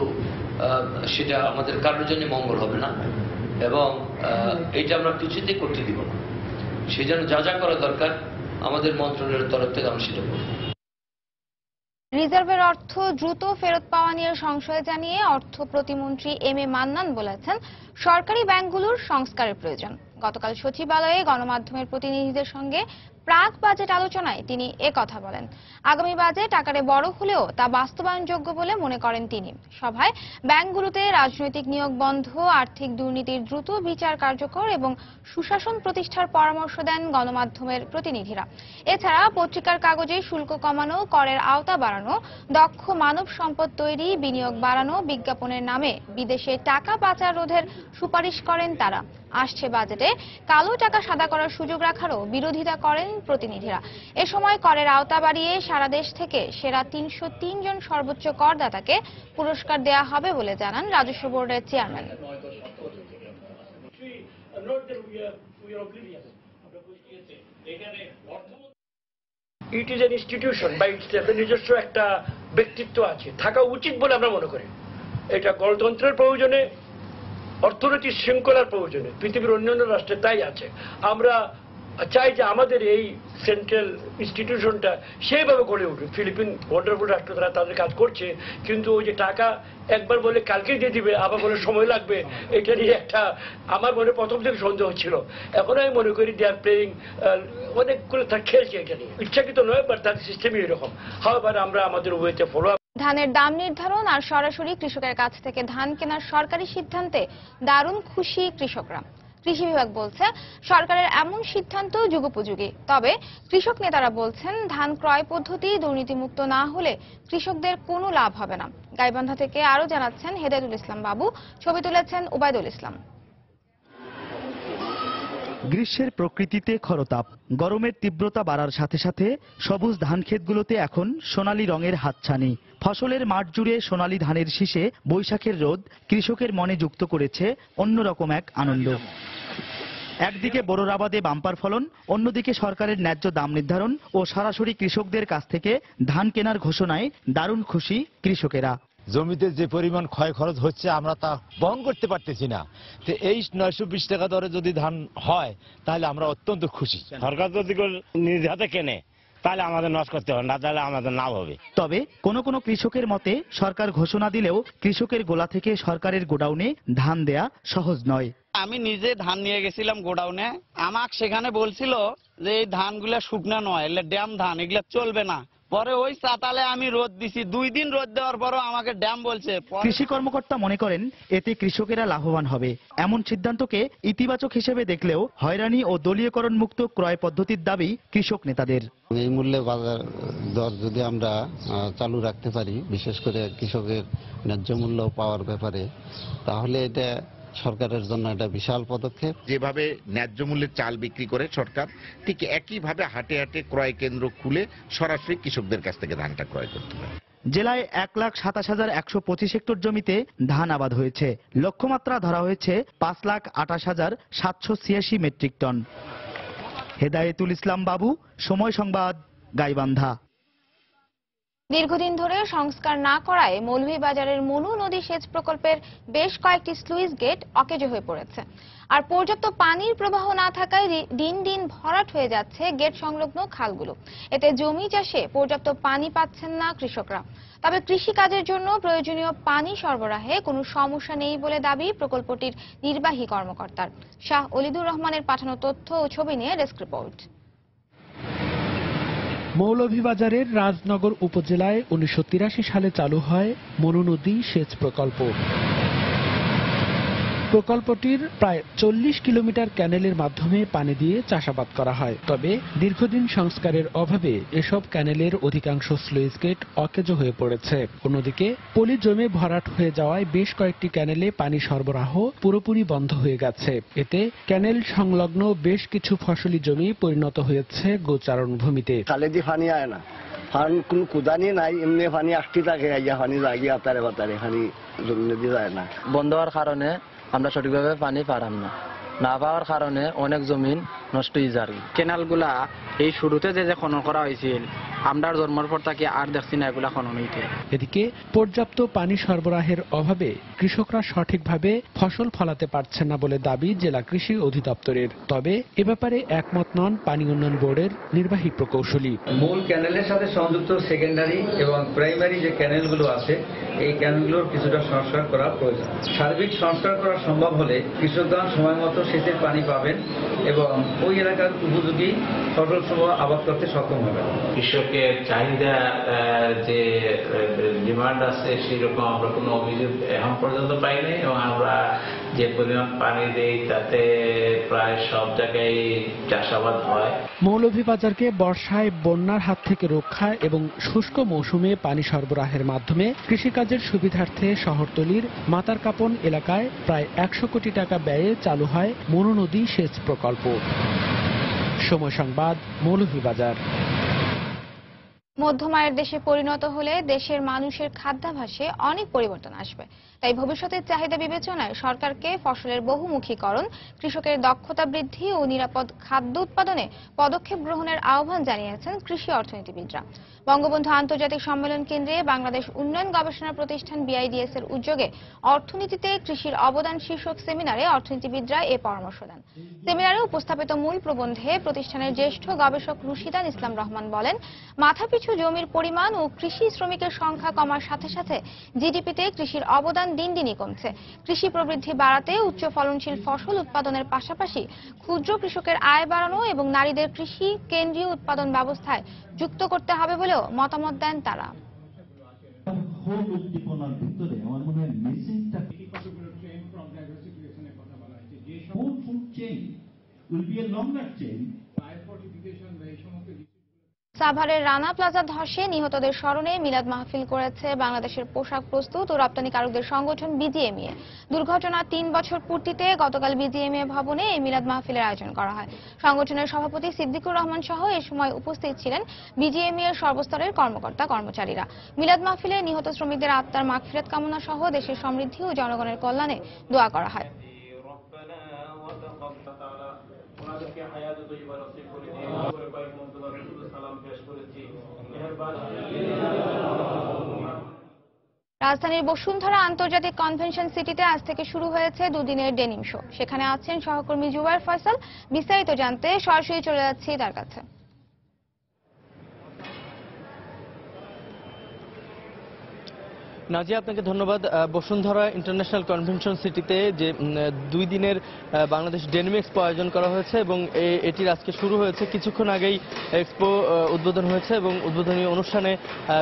সেটা আমাদের কারোর জন্য মঙ্গল হবে না এবং এইটা আমরা কিছুতেই করতে দিব না। সেই জন্য যা যা করা দরকার আমাদের মন্ত্রণালয়ের তরফ থেকে আমরা সেটা করব। রিজার্ভের অর্থ দ্রুত ফেরত পাওয়া নিয়ে সংশয় জানিয়ে অর্থ প্রতিমন্ত্রী এম.এ. মান্নান বলেছেন, সরকারি ব্যাংকগুলোর সংস্কারের প্রয়োজন। গতকাল সচিবালয়ে গণমাধ্যমের প্রতিনিধিদের সঙ্গে প্রাক বাজেট আলোচনায় তিনি কথা বলেন। আগামী বাজেট আকারে বড় হলেও তা বাস্তবায়নযোগ্য বলে মনে করেন তিনি। সভায় ব্যাংকগুলোতে রাজনৈতিক নিয়োগ বন্ধ, আর্থিক দুর্নীতির দ্রুত বিচার কার্যকর এবং সুশাসন প্রতিষ্ঠার পরামর্শ দেন গণমাধ্যমের প্রতিনিধিরা। এছাড়া পত্রিকার কাগজে শুল্ক কমানো, করের আওতা বাড়ানো, দক্ষ মানব সম্পদ তৈরি, বিনিয়োগ বাড়ানো, বিজ্ঞাপনের নামে বিদেশে টাকা পাচার রোধের সুপারিশ করেন তারা। আসছে বাজেটে কালো টাকা সাদা করার সুযোগ রাখারও বিরোধিতা করেন প্রতিনিধিরা। এ সময় করের আওতা বাড়িয়ে সারা দেশ থেকে সেরা 303 জন সর্বোচ্চ করদাতাকে পুরস্কার দেওয়া হবে বলে জানান রাজস্ব বোর্ডের chairman. It is an institution বা এর নিজস্ব একটা ব্যক্তিত্ব আছে, থাকা উচিত বলে আমরা মনে করি। এটা গণতন্ত্রের প্রয়োজনে, অর্থনৈতিক শৃঙ্খলার প্রয়োজনে, পৃথিবীর অন্যান্য রাষ্ট্রে তাই আছে। আমরা চাই যে আমাদের এই সেন্ট্রাল ইনস্টিটিউশনটা সেইভাবে গড়ে উঠুক। ফিলিপিন ওয়ান্ডারফুল রাষ্ট্র, তারা তাদের কাজ করছে, কিন্তু ওই যে টাকা একবার বলে কালকেই দিয়ে দিবে, আবার বলে সময় লাগবে, এটা নিয়ে একটা আমার মনে প্রথম থেকে সন্দেহ ছিল। এখন আমি মনে করি দে আর প্লেয়িং, অনেকগুলো খেলছে এটা নিয়ে, ইচ্ছাকৃত নয়, বাট তাদের সিস্টেমই এরকম। হাওয়ার আমরা আমাদের ওয়েতে ফলো আপ। ধানের দাম নির্ধারণ আর সরাসরি কৃষকের কাছ থেকে ধান কেনার সরকারি সিদ্ধান্তে দারুণ খুশি কৃষকরা। কৃষি বিভাগ বলছে সরকারের এমন সিদ্ধান্ত যুগোপযোগী। তবে কৃষক নেতারা বলছেন ধান ক্রয় পদ্ধতি দুর্নীতিমুক্ত না হলে কৃষকদের কোনো লাভ হবে না। গাইবান্ধা থেকে আরো জানাচ্ছেন হেদায়েতুল ইসলাম বাবু, ছবি তুলেছেন ওবায়দুল ইসলাম। গ্রীষ্মের প্রকৃতিতে খরতাপ, গরমের তীব্রতা বাড়ার সাথে সাথে সবুজ ধান ক্ষেতগুলোতে এখন সোনালী রঙের হাতছানি। ফসলের মাঠ জুড়ে সোনালী ধানের শীষে বৈশাখের রোদ কৃষকের মনে যুক্ত করেছে অন্যরকম এক আনন্দ। একদিকে বোরোর আবাদে বাম্পার ফলন, অন্যদিকে সরকারের ন্যায্য দাম নির্ধারণ ও সরাসরি কৃষকদের কাছ থেকে ধান কেনার ঘোষণায় দারুণ খুশি কৃষকেরা। জমিতে যে পরিমাণ ক্ষয় খরচ হচ্ছে আমরা তা বহন করতে পারতেছি না, তো এই 920 টাকা দরে যদি ধান হয় তাহলে আমরা অত্যন্ত খুশি। সরকার যদি নিজ হাতে কেনে তাহলে আমাদের নষ্ট করতে হবে না, তাহলে আমাদের লাভ হবে। তবে কোন কোন কৃষকের মতে সরকার ঘোষণা দিলেও কৃষকের গোলা থেকে সরকারের গোডাউনে ধান দেয়া সহজ নয়। আমি নিজে ধান নিয়ে গেছিলাম গোডাউনে, আমাকে সেখানে বলছিল যে এই ধানগুলা শুকনা নয়, এগুলা ড্যাম ধান, এগুলা চলবে না। পরে ওই চাতালে আমি রোদ দিছি, 2 দিন রোদ দেওয়ার পরও আমাকে ড্যাম বলছে। কৃষি কর্মকর্তা মনে করেন এতে কৃষকেরা লাভবান হবে। এমন সিদ্ধান্তকে ইতিবাচক হিসেবে দেখলেও হয়রানি ও দলীয়করণ মুক্ত ক্রয় পদ্ধতির দাবি কৃষক নেতাদের। এই মূল্যে বাজার দর যদি আমরা চালু রাখতে পারি, বিশেষ করে কৃষকের ন্যায্য মূল্য পাওয়ার ব্যাপারে, তাহলে এটা সরকারের জন্য একটা বিশাল পদক্ষেপ। যেভাবে ন্যায্য মূল্যে চাল বিক্রি করে সরকার, ঠিক একইভাবে হাটে হাটে ক্রয় কেন্দ্র খুলে সরাসরি কৃষকদের কাছ থেকে ধানটা ক্রয় করতে পারে। জেলায় 1,27,125 হেক্টর জমিতে ধান আবাদ হয়েছে। লক্ষ্যমাত্রা ধরা হয়েছে 5,28,786 মেট্রিক টন। হেদায়েতুল ইসলাম বাবু, সময় সংবাদ, গাইবান্ধা। দীর্ঘদিন ধরে সংস্কার না করায় মৌলভীবাজারের মনু নদী সেচ প্রকল্পের বেশ কয়েকটি স্লুইস গেট অকেজো হয়ে পড়েছে। আর পর্যাপ্ত পানির প্রবাহ না থাকায় দিন দিন ভরাট হয়ে যাচ্ছে গেট সংলগ্ন খালগুলো। এতে জমি চাষে পর্যাপ্ত পানি পাচ্ছেন না কৃষকরা। তবে কৃষিকাজের জন্য প্রয়োজনীয় পানি সরবরাহে কোনো সমস্যা নেই বলে দাবি প্রকল্পটির নির্বাহী কর্মকর্তার। শাহ অলিদুর রহমানের পাঠানো তথ্য ও ছবি নিয়ে ডেস্ক রিপোর্ট। মৌলভীবাজারের রাজনগর উপজেলায় 1983 সালে চালু হয় মনু নদী সেচ প্রকল্প। প্রকল্পটির প্রায় 40 কিলোমিটার ক্যানেলের মাধ্যমে পানি দিয়ে চাষাবাদ করা হয়। তবে দীর্ঘদিন সংস্কারের অভাবে এসব ক্যানেলের অধিকাংশ স্লুইস গেট অকেজো হয়ে পড়েছে। অন্যদিকে পলি জমে ভরাট হয়ে যাওয়ায় বেশ কয়েকটি ক্যানেলে পানি সরবরাহ পুরোপুরি বন্ধ হয়ে গেছে। এতে ক্যানেল সংলগ্ন বেশ কিছু ফসলি জমি পরিণত হয়েছে গোচারণ ভূমিতে। খালেদি পানি আয় না, কোন কুদানি নাই, এমনি পানি আসতে থাকে, পানি লাগিয়ে আতারে বাতারে পানি জমি দিয়ে যায় না। বন্ধ হওয়ার কারণে আমরা সঠিকভাবে পানি পারাম না পাওয়ার কারণে অনেক জমিন নষ্ট হয়ে যায়। কেনালগুলা এই শুরুতে যে খনন করা হয়েছিল, আমরা জন্মের পর তাকে আর দেখছি না এগুলা খনন হইতে। এদিকে পর্যাপ্ত পানি সরবরাহের অভাবে কৃষকরা সঠিকভাবে ফসল ফলাতে পারছেন না বলে দাবি জেলা কৃষি অধিদপ্তরের। তবে এ ব্যাপারে একমত নন পানি উন্নয়ন বোর্ডের নির্বাহী প্রকৌশলী। মূল ক্যানেলের সাথে সংযুক্ত সেকেন্ডারি এবং প্রাইমারি যে ক্যানেলগুলো আছে, এই ক্যানেলগুলোর কিছুটা সংস্কার করা প্রয়োজন। সার্বিক সংস্কার করা সম্ভব হলে কৃষকগণ সময় মতো সেচের পানি পাবেন এবং ওই এলাকার উপযোগী ফসল সমূহ আবাদ করতে সক্ষম হবে। কৃষকের চাহিদা যে ডিমান্ড আছে সেরকম আমরা কোনো অভিযোগ এখন পর্যন্ত পাইনি এবং আমরা যে পরিমাণ পানি দেই তাতে প্রায় সব জায়গায় চাষাবাদ হয়। মৌলভীবাজারকে বর্ষায় বন্যার হাত থেকে রক্ষা এবং শুষ্ক মৌসুমে পানি সরবরাহের মাধ্যমে কৃষিকাজের সুবিধার্থে শহরতলির মাতারকাপন এলাকায় প্রায় 100 কোটি টাকা ব্যয়ে চালু হয় মনু নদী সেচ প্রকল্প। সময় সংবাদ, মৌলভীবাজার। মধ্যম আয়ের দেশে পরিণত হলে দেশের মানুষের খাদ্যাভ্যাসে অনেক পরিবর্তন আসবে। তাই ভবিষ্যতের চাহিদা বিবেচনায় সরকারকে ফসলের বহুমুখীকরণ, কৃষকের দক্ষতা বৃদ্ধি ও নিরাপদ খাদ্য উৎপাদনে পদক্ষেপ গ্রহণের আহ্বান জানিয়েছেন কৃষি অর্থনীতিবিদরা। বঙ্গবন্ধু আন্তর্জাতিক সম্মেলন কেন্দ্রে বাংলাদেশ উন্নয়ন গবেষণা প্রতিষ্ঠান BIDS এর উদ্যোগে অর্থনীতিতে কৃষির অবদান শীর্ষক সেমিনারে অর্থনীতিবিদরা এ পরামর্শ দেন। সেমিনারে উপস্থাপিত মূল প্রবন্ধে প্রতিষ্ঠানের জ্যেষ্ঠ গবেষক রুশিদান ইসলাম রহমান বলেন, মাথাপিছু জমির পরিমাণ ও কৃষি শ্রমিকের সংখ্যা কমার সাথে সাথে জিডিপিতে কৃষির অবদান দিন দিনই কমছে। কৃষি প্রবৃদ্ধি বাড়াতে উচ্চ ফলনশীল ফসল উৎপাদনের পাশাপাশি ক্ষুদ্র কৃষকের আয় বাড়ানো এবং নারীদের কৃষি কেন্দ্রীয় উৎপাদন ব্যবস্থায় যুক্ত করতে হবে বলেও মতামত দেন তারা। সাভারের রানা প্লাজা ধসে নিহতদের স্মরণে মিলাদ মাহফিল করেছে বাংলাদেশের পোশাক প্রস্তুত ও রপ্তানিকারকদের সংগঠন BGMA। দুর্ঘটনার 3 বছর পূর্তিতে গতকাল BGMA ভবনে এই মিলাদ মাহফিলের আয়োজন করা হয়। সংগঠনের সভাপতি সিদ্দিকুর রহমান সহ এ সময় উপস্থিত ছিলেন BGMA এর সর্বস্তরের কর্মকর্তা কর্মচারীরা। মিলাদ মাহফিলে নিহত শ্রমিকদের আত্মার মাগফিরাত কামনা সহ দেশের সমৃদ্ধি ও জনগণের কল্যাণে দোয়া করা হয়। রাজধানীর বসুন্ধরা আন্তর্জাতিক কনভেনশন সিটিতে আজ থেকে শুরু হয়েছে দুদিনের ডেনিম শো। সেখানে আছেন সহকর্মী জুবায়ের ফয়সাল। বিস্তারিত জানতে সরাসরি চলে যাচ্ছি তার কাছে। নাজিয়া, আপনাকে ধন্যবাদ। বসুন্ধরা ইন্টারন্যাশনাল কনভেনশন সিটিতে যে 2 দিনের বাংলাদেশ ডেনিম এক্সপো আয়োজন করা হয়েছে এবং এটির আজকে শুরু হয়েছে। কিছুক্ষণ আগেই এক্সপো উদ্বোধন হয়েছে এবং উদ্বোধনী অনুষ্ঠানে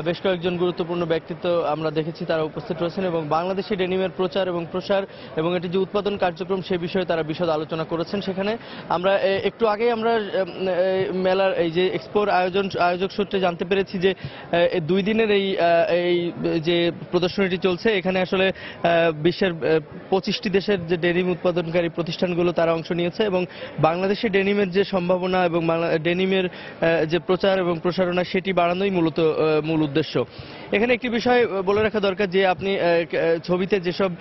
বেশ কয়েকজন গুরুত্বপূর্ণ ব্যক্তিত্ব আমরা দেখেছি, তারা উপস্থিত রয়েছেন এবং বাংলাদেশি ডেনিমের প্রচার এবং প্রসার এবং এটি যে উৎপাদন কার্যক্রম সে বিষয়ে তারা বিশদ আলোচনা করেছেন। সেখানে আমরা একটু আগেই আমরা মেলার এই যে এক্সপোর আয়োজক সূত্রে জানতে পেরেছি যে 2 দিনের এই যে প্রদর্শনীটি চলছে, এখানে আসলে বিশ্বের 25টি দেশের যে ডেনিম উৎপাদনকারী প্রতিষ্ঠানগুলো তারা অংশ নিয়েছে এবং বাংলাদেশে ডেনিমের যে সম্ভাবনা এবং ডেনিমের যে প্রচার এবং প্রসারণা সেটি বাড়ানোই মূলত মূল উদ্দেশ্য। এখানে একটি বিষয় বলে রাখা দরকার যে আপনি ছবিতে যেসব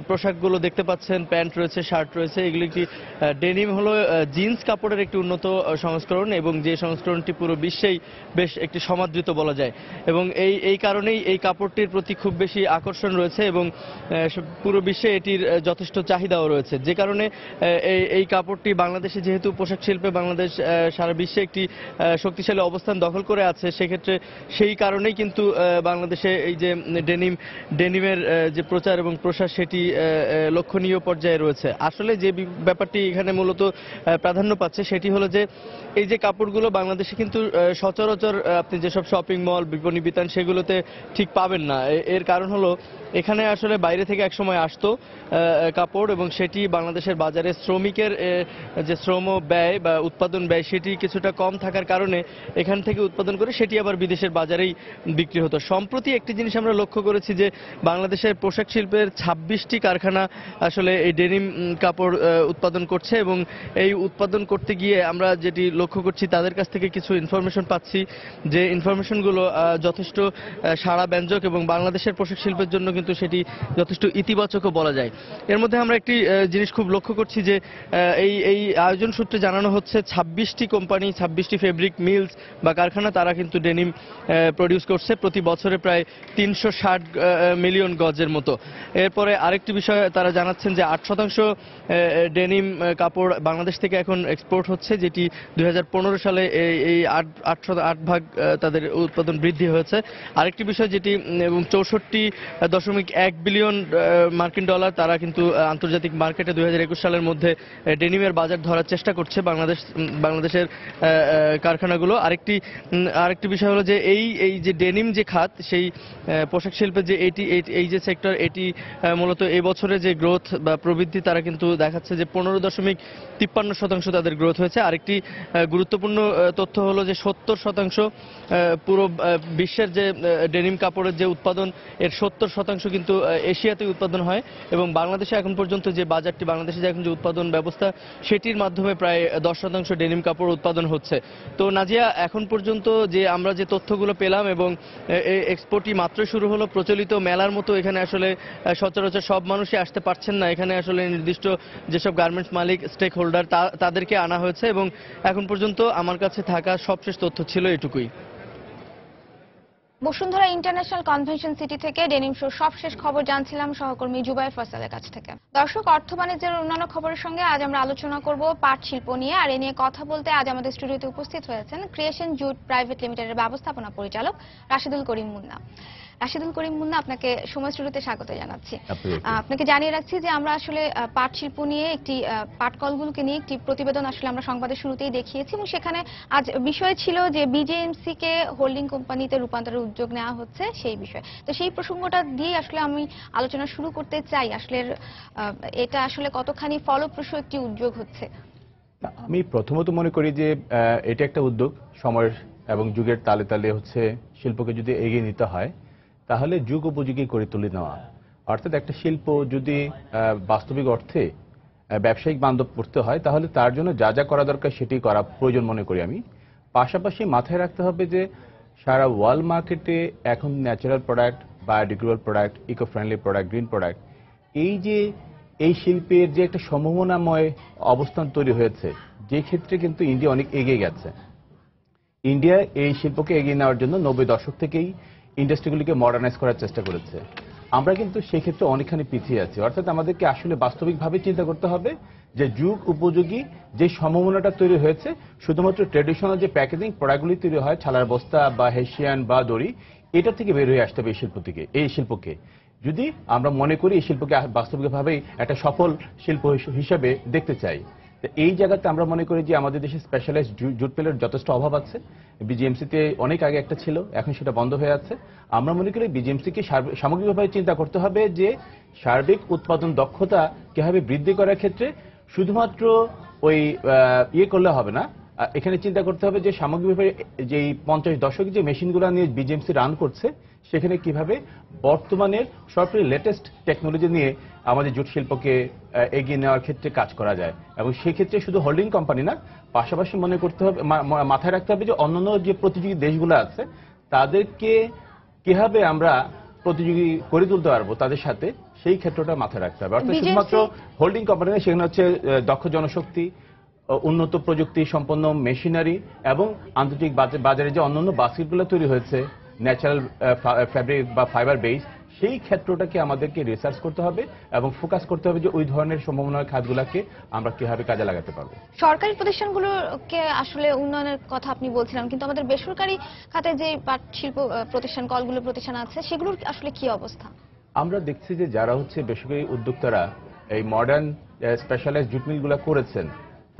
পোশাকগুলো দেখতে পাচ্ছেন, প্যান্ট রয়েছে, শার্ট রয়েছে, এগুলি একটি ডেনিম হলো জিন্স কাপড়ের একটি উন্নত সংস্করণ এবং যে সংস্করণটি পুরো বিশ্বেই বেশ একটি সমাদৃত বলা যায় এবং এই কারণেই এই কাপড়টির প্রতি খুব বেশি আকর্ষণ রয়েছে এবং পুরো বিশ্বে এটির যথেষ্ট চাহিদাও রয়েছে। যে কারণে এই কাপড়টি বাংলাদেশে যেহেতু পোশাক শিল্পে বাংলাদেশ সারা বিশ্বে একটি শক্তিশালী অবস্থান দখল করে আছে, সেক্ষেত্রে সেই কারণেই কিন্তু বাংলাদেশে এই যে ডেনিমের যে প্রচার এবং প্রসার সেটি লক্ষণীয় পর্যায়ে রয়েছে। আসলে যে ব্যাপারটি এখানে মূলত প্রাধান্য পাচ্ছে সেটি হলো যে এই যে কাপড়গুলো বাংলাদেশে কিন্তু সচরাচর আপনি যেসব শপিং মল, বিপণী বিতান সেগুলোতে ঠিক পাবেন না। এর কারণ হলো এখানে আসলে বাইরে থেকে একসময় আসতো কাপড় এবং সেটি বাংলাদেশের বাজারে শ্রমিকের যে শ্রম ব্যয় বা উৎপাদন ব্যয় সেটি কিছুটা কম থাকার কারণে এখান থেকে উৎপাদন করে সেটি আবার বিদেশের বাজারেই বিক্রি হতো। সম্প্রতি একটি জিনিস আমরা লক্ষ্য করেছি যে বাংলাদেশের পোশাক শিল্পের 26টি কারখানা আসলে এই ডেনিম কাপড় উৎপাদন করছে এবং এই উৎপাদন করতে গিয়ে আমরা যেটি লক্ষ্য করছি তাদের কাছ থেকে কিছু ইনফরমেশন পাচ্ছি যে ইনফরমেশনগুলো যথেষ্ট সাড়া ব্যঞ্জক এবং বাংলাদেশের পোশাক শিল্পের জন্য কিন্তু সেটি যথেষ্ট ইতিবাচকও বলা যায়। এর মধ্যে আমরা একটি জিনিস খুব লক্ষ্য করছি যে এই আয়োজন সূত্রে জানানো হচ্ছে 26টি কোম্পানি, 26টি ফেব্রিক মিলস বা কারখানা তারা কিন্তু ডেনিম প্রডিউস করছে প্রতি বছরে প্রায় 360 মিলিয়ন গজের মতো। এরপরে আরেকটি বিষয় তারা জানাচ্ছেন যে 8% ডেনিম কাপড় বাংলাদেশ থেকে এখন এক্সপোর্ট হচ্ছে, যেটি 2015 সালে এই 8 ভাগ তাদের উৎপাদন বৃদ্ধি হয়েছে। আরেকটি বিষয় যেটি এবং 64.1 বিলিয়ন মার্কিন ডলার তারা কিন্তু আন্তর্জাতিক মার্কেটে 2021 সালের মধ্যে ডেনিমের বাজার ধরার চেষ্টা করছে বাংলাদেশের কারখানাগুলো। আরেকটি বিষয় হলো যে এই যে ডেনিম যে খাত, সেই পোশাক শিল্পের যে এই যে সেক্টর, এটি মূলত এই বছরে যে গ্রোথ বা প্রবৃদ্ধি তারা কিন্তু দেখাচ্ছে যে 15.53% তাদের গ্রোথ হয়েছে। আরেকটি গুরুত্বপূর্ণ তথ্য হলো যে 70% পুরো বিশ্বের যে ডেনিম কাপড়ের যে উৎপাদন এর 70% কিন্তু এশিয়াতে উৎপাদন হয় এবং বাংলাদেশে এখন পর্যন্ত যে বাজারটি, বাংলাদেশে যে এখন যে উৎপাদন ব্যবস্থা, সেটির মাধ্যমে প্রায় 10% ডেনিম কাপড় উৎপাদন হচ্ছে। তো নাজিয়া, এখন পর্যন্ত যে আমরা যে তথ্যগুলো পেলাম এবং এক্সপোর্টই মাত্র শুরু হলো, প্রচলিত মেলার মতো এখানে আসলে সচরাচর সব মানুষই আসতে পারছেন না। এখানে আসলে নির্দিষ্ট যেসব গার্মেন্টস মালিক, স্টেক হোল্ডার, তাদেরকে আনা হয়েছে এবং এখন পর্যন্ত আমার কাছে থাকা সবশেষ তথ্য ছিল এটুকুই। বসুন্ধরা ইন্টারন্যাশনাল কনভেনশন সিটি থেকে ডেনিম শোর সবশেষ খবর জানছিলাম সহকর্মী জুবাইর ফয়সালের কাছ থেকে। দর্শক, অর্থ বাণিজ্যের অন্যান্য খবরের সঙ্গে আজ আমরা আলোচনা করব পাট শিল্প নিয়ে। আর এ নিয়ে কথা বলতে আজ আমাদের স্টুডিওতে উপস্থিত হয়েছেন ক্রিয়েশন জুট প্রাইভেট লিমিটেডের ব্যবস্থাপনা পরিচালক রাশিদুল করিম মুন্না। রাশিদুল করিম মুন্না, আপনাকে সময় স্টুডিওতে স্বাগত জানাচ্ছি। আপনাকে জানিয়ে রাখছি যে আমরা আসলে পাট শিল্প নিয়ে একটি পাট কলগুলোকে নিয়ে একটি প্রতিবেদন আসলে আমরা সংবাদের শুরুতেই দেখিয়েছি এবং সেখানে আজ বিষয় ছিল যে বিজেএমসি কে হোল্ডিং কোম্পানিতে রূপান্তরের উদ্যোগ নেওয়া হচ্ছে সেই বিষয়ে। তো সেই প্রসঙ্গটা দিয়ে আসলে আমি আলোচনা শুরু করতে চাই। আসলে এটা আসলে কতখানি ফলপ্রসূ একটি উদ্যোগ হচ্ছে? আমি প্রথমত মনে করি যে এটা একটা উদ্যোগ, সময়ের এবং যুগের তালে তালে হচ্ছে শিল্পকে যদি এগিয়ে নিতে হয় তাহলে যুগ উপযোগী করে তুলে নেওয়া। অর্থাৎ একটা শিল্প যদি বাস্তবিক অর্থে ব্যবসায়িক বান্ধব করতে হয় তাহলে তার জন্য যা যা করা দরকার সেটি করা প্রয়োজন মনে করি আমি। পাশাপাশি মাথায় রাখতে হবে যে সারা ওয়ার্ল্ড মার্কেটে এখন natural product, biodegradable product, eco friendly product, green product, এই শিল্পের যে একটা সম্ভাবনাময় অবস্থান তৈরি হয়েছে, যে ক্ষেত্রে কিন্তু ইন্ডিয়া অনেক এগিয়ে গেছে। ইন্ডিয়া এই শিল্পকে এগিয়ে নেওয়ার জন্য 90 দশক থেকেই ইন্ডাস্ট্রিগুলিকে মডার্নাইজ করার চেষ্টা করেছে। আমরা কিন্তু সেই ক্ষেত্রে অনেকখানি পিছিয়ে আছি। অর্থাৎ আমাদেরকে আসলে বাস্তবিকভাবে চিন্তা করতে হবে যে যুগ উপযোগী যে সম্ভাবনাটা তৈরি হয়েছে, শুধুমাত্র ট্রেডিশনাল যে প্যাকেজিং প্রোডাক্টগুলি তৈরি হয়, ছালার বস্তা বা হেসিয়ান বা দড়ি, এটা থেকে বের হয়ে আসতে হবে এই শিল্পকে। যদি আমরা মনে করি এই শিল্পকে বাস্তবিকভাবে একটা সফল শিল্প হিসেবে দেখতে চাই, এই জায়গাতে আমরা মনে করি যে আমাদের দেশে স্পেশালাইজড জুট মিলের যথেষ্ট অভাব আছে। বিজিএমসিতে অনেক আগে একটা ছিল, এখন সেটা বন্ধ হয়ে আছে। আমরা মনে করি বিজিএমসিকে সামগ্রিকভাবে চিন্তা করতে হবে যে সার্বিক উৎপাদন দক্ষতা কিভাবে বৃদ্ধি করার ক্ষেত্রে শুধুমাত্র ওই করলে হবে না। এখানে চিন্তা করতে হবে যে সামগ্রিকভাবে যে 50 দশক যে মেশিনগুলো নিয়ে বিজিএমসি রান করছে, সেখানে কিভাবে বর্তমানের সবচেয়ে লেটেস্ট টেকনোলজি নিয়ে আমাদের জুট শিল্পকে এগিয়ে নেওয়ার ক্ষেত্রে কাজ করা যায়। এবং সেক্ষেত্রে শুধু হোল্ডিং কোম্পানি না, পাশাপাশি মনে করতে হবে, মাথায় রাখতে হবে যে অন্যান্য যে প্রতিযোগী দেশগুলো আছে তাদেরকে কিভাবে আমরা প্রতিযোগী করে তুলতে পারবো তাদের সাথে, সেই ক্ষেত্রটা মাথায় রাখতে হবে। অর্থাৎ শুধুমাত্র হোল্ডিং কোম্পানি না, সেখানে হচ্ছে দক্ষ জনশক্তি, উন্নত প্রযুক্তি সম্পন্ন মেশিনারি এবং আন্তর্জাতিক বাজারে যে অন্যান্য বাস্কেটগুলো তৈরি হয়েছে ন্যাচারাল ফ্যাব্রিক বা ফাইবার বেস, সেই ক্ষেত্রটাকে আমাদেরকে রিসার্চ করতে হবে এবং ফোকাস করতে হবে যে ওই ধরনের সম্ভাবনার খাতগুলোকে আমরা কিভাবে কাজে লাগাতে পারবো। সরকারি প্রতিষ্ঠানগুলোকে আসলে উন্নয়নের কথা আপনি বলছিলেন, কিন্তু আমাদের বেসরকারি খাতে যে পাট শিল্প প্রতিষ্ঠান, কলগুলো প্রতিষ্ঠান আছে, সেগুলোর আসলে কি অবস্থা? আমরা দেখছি যে যারা হচ্ছে বেসরকারি উদ্যোক্তারা এই মডার্ন স্পেশালাইজ জুট মিলগুলো করেছেন,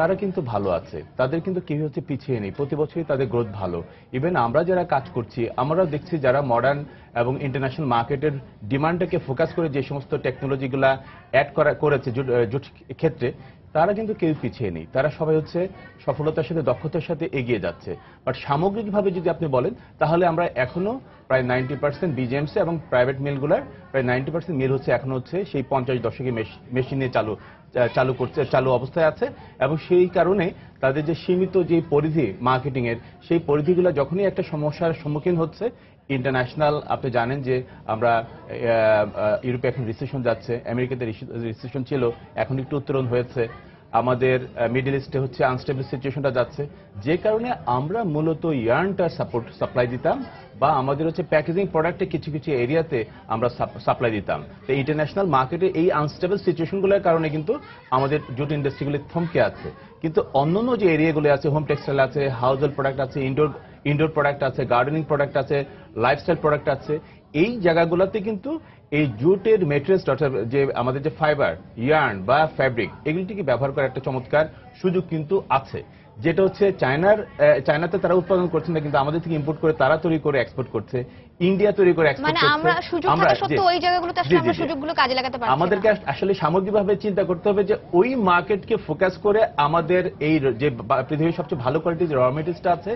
তারা কিন্তু ভালো আছে, তাদের কিন্তু কেউ হচ্ছে পিছিয়ে নেই, প্রতি বছরই তাদের গ্রোথ ভালো। ইভেন আমরা যারা কাজ করছি, আমরাও দেখছি যারা মডার্ন এবং ইন্টারন্যাশনাল মার্কেটের ডিমান্ডটাকে ফোকাস করে যে সমস্ত টেকনোলজিগুলা অ্যাড করেছে জুট ক্ষেত্রে, তারা কিন্তু কেউ পিছিয়ে নেই, তারা সবাই হচ্ছে সফলতার সাথে দক্ষতার সাথে এগিয়ে যাচ্ছে। বাট সামগ্রিকভাবে যদি আপনি বলেন তাহলে আমরা এখনো প্রায় 90% বিজিএমসি এবং প্রাইভেট মিলগুলার প্রায় 90% মিল হচ্ছে এখনো হচ্ছে সেই 50 দশকে মেশিন নিয়ে চালু অবস্থায় আছে। এবং সেই কারণে তাদের যে সীমিত যে পরিধি মার্কেটিং এর, সেই পরিধিগুলো যখনই একটা সমস্যার সম্মুখীন হচ্ছে, ইন্টারন্যাশনাল আপনি জানেন যে আমরা ইউরোপে এখন রিসেশন যাচ্ছে, আমেরিকাতে রিসেশন ছিল, এখন একটু উত্তরণ হয়েছে, আমাদের মিডল ইস্টে হচ্ছে আনস্টেবল সিচুয়েশনটা যাচ্ছে, যে কারণে আমরা মূলত ইয়ার্নটা সাপ্লাই দিতাম বা আমাদের হচ্ছে প্যাকেজিং প্রোডাক্টে কিছু কিছু এরিয়াতে আমরা সাপ্লাই দিতাম। তো ইন্টারন্যাশনাল মার্কেটে এই আনস্টেবল সিচুয়েশনগুলোর কারণে কিন্তু আমাদের জুট ইন্ডাস্ট্রিগুলি থমকে আছে। কিন্তু অন্যান্য যে এরিয়াগুলো আছে, হোম টেক্সটাইল আছে, হাউস হোল্ড প্রোডাক্ট আছে, ইনডোর প্রোডাক্ট আছে, গার্ডেনিং প্রোডাক্ট আছে, লাইফস্টাইল প্রোডাক্ট আছে, এই জায়গাগুলোতে কিন্তু এই জুটের মেটেরিয়ালস যে আমাদের যে ফাইবার, ইয়ার্ন বা ফ্যাব্রিক, এগুলিটিকে ব্যবহার করার একটা চমৎকার সুযোগ কিন্তু আছে, যেটা হচ্ছে চায়নাতে তারা উৎপাদন করছে না, কিন্তু আমাদের থেকে ইম্পোর্ট করে তারা তৈরি করে এক্সপোর্ট করছে, ইন্ডিয়া তৈরি করে এক্সপোর্ট মানে করছে। আমরা সুযোগ থাকা সত্ত্বেও ওই জায়গাগুলোতে আসলে আমরা সুযোগগুলো কাজে লাগাতে পারছি না। আমাদেরকে আসলে সামগ্রিকভাবে চিন্তা করতে হবে যে ওই মার্কেটকে ফোকাস করে আমাদের এই যে পৃথিবীর সবচেয়ে ভালো কোয়ালিটির র মেটেরিয়ালসটা আছে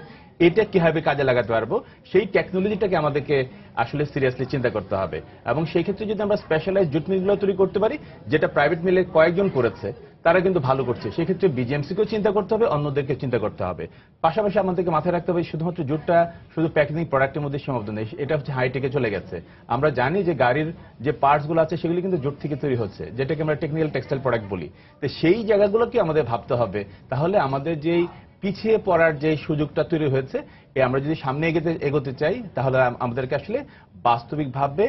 এটা কিভাবে কাজে লাগাতে পারবো, সেই টেকনোলজিটাকে আমাদেরকে আসলে সিরিয়াসলি চিন্তা করতে হবে। এবং সেই ক্ষেত্রে যদি আমরা স্পেশালাইজ জুট মিলগুলো তৈরি করতে পারি, যেটা প্রাইভেট মিলে কয়েকজন করেছে, তারা কিন্তু ভালো করছে, সেক্ষেত্রে বিজিএমসিকেও চিন্তা করতে হবে, অন্যদেরকে চিন্তা করতে হবে। পাশাপাশি আমাদেরকে মাথায় রাখতে হবে শুধুমাত্র জুটটা শুধু প্যাকেজিং প্রোডাক্টের মধ্যে সীমাবদ্ধ নেই, এটা হচ্ছে হাইটেকে চলে গেছে। আমরা জানি যে গাড়ির যে পার্টসগুলো আছে সেগুলি কিন্তু জুট থেকে তৈরি হচ্ছে, যেটাকে আমরা টেকনিক্যাল টেক্সটাইল প্রোডাক্ট বলি। তো সেই জায়গাগুলোকে আমাদের ভাবতে হবে, তাহলে আমাদের যেই পিছিয়ে পড়ার যে সুযোগটা তৈরি হয়েছে আমরা যদি সামনে এগোতে চাই, তাহলে আমাদেরকে আসলে বাস্তবিকভাবে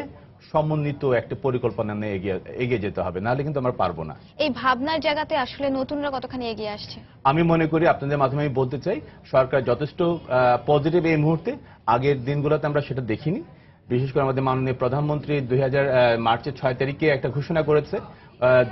সমন্বিত একটা পরিকল্পনা নিয়ে এগিয়ে যেতে হবে, নাহলে কিন্তু আমরা পারবো না। এই ভাবনার জায়গাতে আসলে নতুনরা কতখানি এগিয়ে আসছে? আমি মনে করি আপনাদের মাধ্যমে আমি বলতে চাই সরকার যথেষ্ট পজিটিভ এই মুহূর্তে। আগের দিনগুলোতে আমরা সেটা দেখিনি। বিশেষ করে আমাদের মাননীয় প্রধানমন্ত্রী মার্চের 6 তারিখে একটা ঘোষণা করেছে,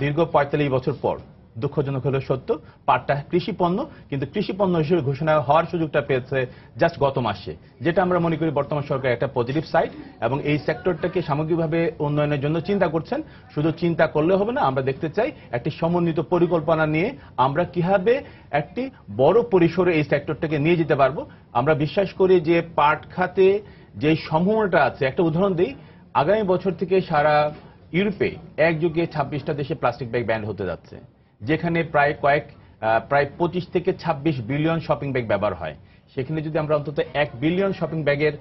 দীর্ঘ 45 বছর পর, দুঃখজনক হলেও সত্য, পাটটা কৃষি পণ্য, কিন্তু কৃষি পণ্য হিসেবে ঘোষণা হওয়ার সুযোগটা পেয়েছে জাস্ট গত মাসে, যেটা আমরা মনে করি বর্তমান সরকার একটা পজিটিভ সাইড। এবং এই সেক্টরটাকে সামগ্রিকভাবে উন্নয়নের জন্য চিন্তা করছেন। শুধু চিন্তা করলে হবে না, আমরা দেখতে চাই একটি সমন্বিত পরিকল্পনা নিয়ে আমরা কিভাবে একটি বড় পরিসরে এই সেক্টরটাকে নিয়ে যেতে পারবো। আমরা বিশ্বাস করি যে পাট খাতে যে সম্ভাবনাটা আছে, একটা উদাহরণ দিই, আগামী বছর থেকে সারা ইউরোপে একযোগে 26টা দেশে প্লাস্টিক ব্যাগ ব্যান হতে যাচ্ছে, যেখানে প্রায় 25 থেকে 26 বিলিয়ন শপিং ব্যাগ ব্যবহার হয়। সেখানে যদি আমরা অন্তত 1 বিলিয়ন শপিং ব্যাগের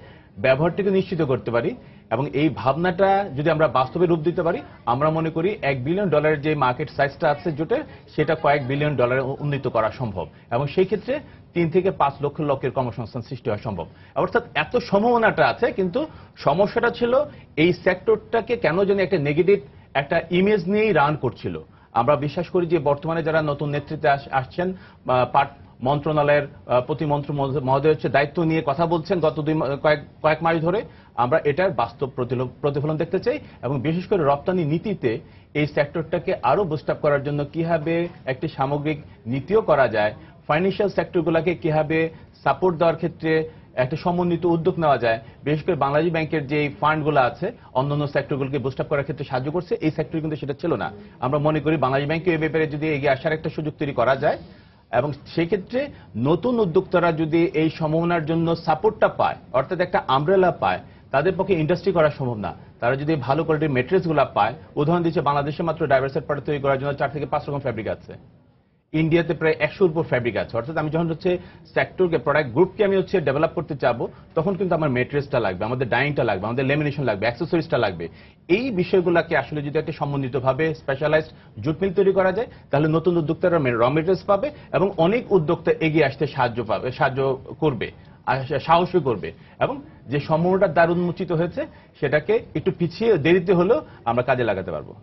ব্যবহারটিকে নিশ্চিত করতে পারি এবং এই ভাবনাটা যদি আমরা বাস্তবে রূপ দিতে পারি, আমরা মনে করি $1 বিলিয়ন যে মার্কেট সাইজটা আছে জুটের, সেটা কয়েক বিলিয়ন ডলারে উন্নীত করা সম্ভব এবং সেই ক্ষেত্রে 3 থেকে 5 লক্ষ লোকের কর্মসংস্থান সৃষ্টি হওয়া সম্ভব। অর্থাৎ এত সম্ভাবনাটা আছে, কিন্তু সমস্যাটা ছিল এই সেক্টরটাকে কেন জানি একটা নেগেটিভ একটা ইমেজ নিয়েই রান করছিল। আমরা বিশ্বাস করি যে বর্তমানে যারা নতুন নেতৃত্বে আসছেন, পাট মন্ত্রণালয়ের প্রতিমন্ত্রী মহোদয় হচ্ছে দায়িত্ব নিয়ে কথা বলছেন গত কয়েক মাস ধরে, আমরা এটার বাস্তব প্রতিফলন দেখতে চাই এবং বিশেষ করে রপ্তানি নীতিতে এই সেক্টরটাকে আরো বুস্ট আপ করার জন্য কিভাবে একটি সামগ্রিক নীতিও করা যায়, ফাইন্যান্সিয়াল সেক্টরগুলোকে কিভাবে সাপোর্ট দেওয়ার ক্ষেত্রে একটা সমন্বিত উদ্যোগ নেওয়া যায়। বিশেষ করে বাংলাদেশ ব্যাংকের যে ফান্ডগুলো আছে অন্যান্য সেক্টরগুলোকে বুস্ট আপ করার ক্ষেত্রে সাহায্য করছে, এই সেক্টর কিন্তু সেটা ছিল না। আমরা মনে করি বাংলাদেশ ব্যাংকে এই ব্যাপারে যদি এগিয়ে আসার একটা সুযোগ তৈরি করা যায় এবং সেক্ষেত্রে নতুন উদ্যোক্তারা যদি এই সম্ভাবনার জন্য সাপোর্টটা পায়, অর্থাৎ একটা আমব্রেলা পায়, তাদের পক্ষে ইন্ডাস্ট্রি করা সম্ভব না। তারা যদি ভালো কোয়ালিটির মেটেরিয়ালসগুলো পায়, উদাহরণ দিচ্ছে বাংলাদেশে মাত্র ডাইভার্সাইড পাট তৈরি করার জন্য 4 থেকে 5 রকম ফ্যাব্রিক আছে, ইন্ডিয়াতে প্রায় 100 উপর ফ্যাব্রিক আছে। অর্থাৎ আমি যখন হচ্ছে সেক্টরকে প্রোডাক্ট গ্রুপকে আমি হচ্ছে ডেভেলপ করতে চাবো, তখন কিন্তু আমার মেটেরিয়ালসটা লাগবে, আমাদের ডাইংটা লাগবে, আমাদের লেমিনেশন লাগবে, অ্যাক্সেসরিজটা লাগবে। এই বিষয়গুলোকে আসলে যদি একটা সমন্বিতভাবে স্পেশালাইজড জুট মিল তৈরি করা যায়, তাহলে নতুন উদ্যোক্তারা র মেটেরিয়ালস পাবে এবং অনেক উদ্যোক্তা এগিয়ে আসতে সাহায্য করবে, সাহসী করবে এবং যে সম্ভাবনাটা দ্বার উন্মোচিত হয়েছে সেটাকে একটু পিছিয়ে দেরিতে হলেও আমরা কাজে লাগাতে পারবো।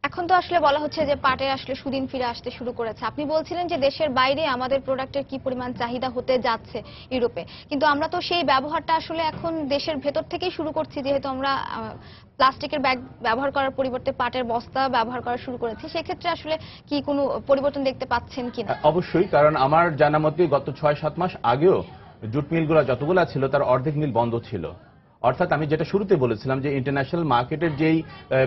এখন তো আসলে বলা হচ্ছে যে পাটের আসলে সুদিন ফিরে আসতে শুরু করেছে। আপনি বলছিলেন যে দেশের বাইরে আমাদের প্রোডাক্টের কি পরিমাণ চাহিদা হতে যাচ্ছে ইউরোপে, কিন্তু আমরা তো সেই ব্যবহারটা আসলে এখন দেশের ভেতর থেকেই শুরু করছি, যেহেতু আমরা প্লাস্টিকের ব্যাগ ব্যবহার করার পরিবর্তে পাটের বস্তা ব্যবহার করা শুরু করেছি। সেক্ষেত্রে আসলে কি কোনো পরিবর্তন দেখতে পাচ্ছেন কিনা? অবশ্যই, কারণ আমার জানা মতে গত 6-7 মাস আগেও জুট মিলগুলো যতগুলো ছিল তার অর্ধেক মিল বন্ধ ছিল। অর্থাৎ আমি যেটা শুরুতে বলেছিলাম যে ইন্টারন্যাশনাল মার্কেটের যেই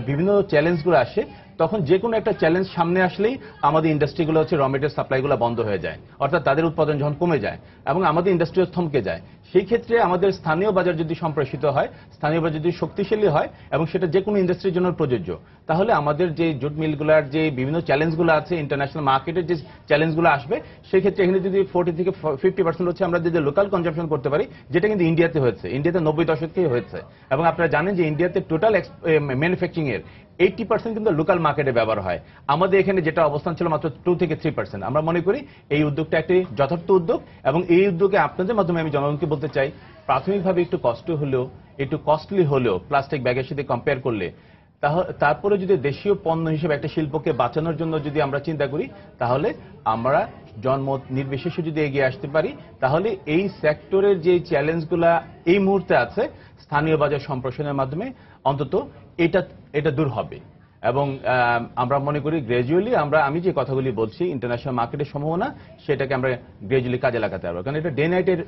বিভিন্ন চ্যালেঞ্জগুলো আসে, তখন যে কোনো একটা চ্যালেঞ্জ সামনে আসলেই আমাদের ইন্ডাস্ট্রিগুলো হচ্ছে র মেটেরিয়াল সাপ্লাইগুলো বন্ধ হয়ে যায়, অর্থাৎ তাদের উৎপাদন যখন কমে যায় এবং আমাদের ইন্ডাস্ট্রিও থমকে যায়। সেই ক্ষেত্রে আমাদের স্থানীয় বাজার যদি সম্প্রসারিত হয়, স্থানীয় বাজার যদি শক্তিশালী হয় এবং সেটা যে কোনো ইন্ডাস্ট্রির জন্য প্রযোজ্য, তাহলে আমাদের যে জুট মিলগুলোর যে বিভিন্ন চ্যালেঞ্জগুলো আছে, ইন্টারন্যাশনাল মার্কেটের যে চ্যালেঞ্জগুলো আসবে, সেই ক্ষেত্রে এখানে যদি 40 থেকে 50% হচ্ছে আমরা যদি লোকাল কনজাম্পশন করতে পারি, যেটা কিন্তু ইন্ডিয়াতে হয়েছে, ইন্ডিয়াতে 90 দশকে হয়েছে এবং আপনারা জানেন যে ইন্ডিয়াতে টোটাল ম্যানুফ্যাকচারিং এর 80% কিন্তু লোকাল মার্কেটে ব্যবহার হয়। আমাদের এখানে যেটা অবস্থান ছিল মাত্র 2 থেকে 3%। আমরা মনে করি এই উদ্যোগটা একটি যথার্থ উদ্যোগ এবং এই উদ্যোগে আপনাদের মাধ্যমে আমি জনগণকে বলতে চাই, প্রাথমিকভাবে একটু কস্টলি হলেও প্লাস্টিক ব্যাগের সাথে কম্পেয়ার করলে, তারপরে যদি দেশীয় পণ্য হিসেবে একটা শিল্পকে বাঁচানোর জন্য যদি আমরা চিন্তা করি, তাহলে আমরা জনমত নির্বিশেষে যদি এগিয়ে আসতে পারি, তাহলে এই সেক্টরের যে চ্যালেঞ্জগুলা এই মুহূর্তে আছে স্থানীয় বাজার সম্প্রসারণের মাধ্যমে অন্তত এটা দূর হবে। এবং আমরা মনে করি গ্র্যাজুয়ালি আমি যে কথাগুলি বলছি ইন্টারন্যাশনাল মার্কেটের সম্ভাবনা সেটাকে আমরা গ্র্যাজুয়ালি কাজে লাগাতে পারবো, কারণ এটা ডে নাইটের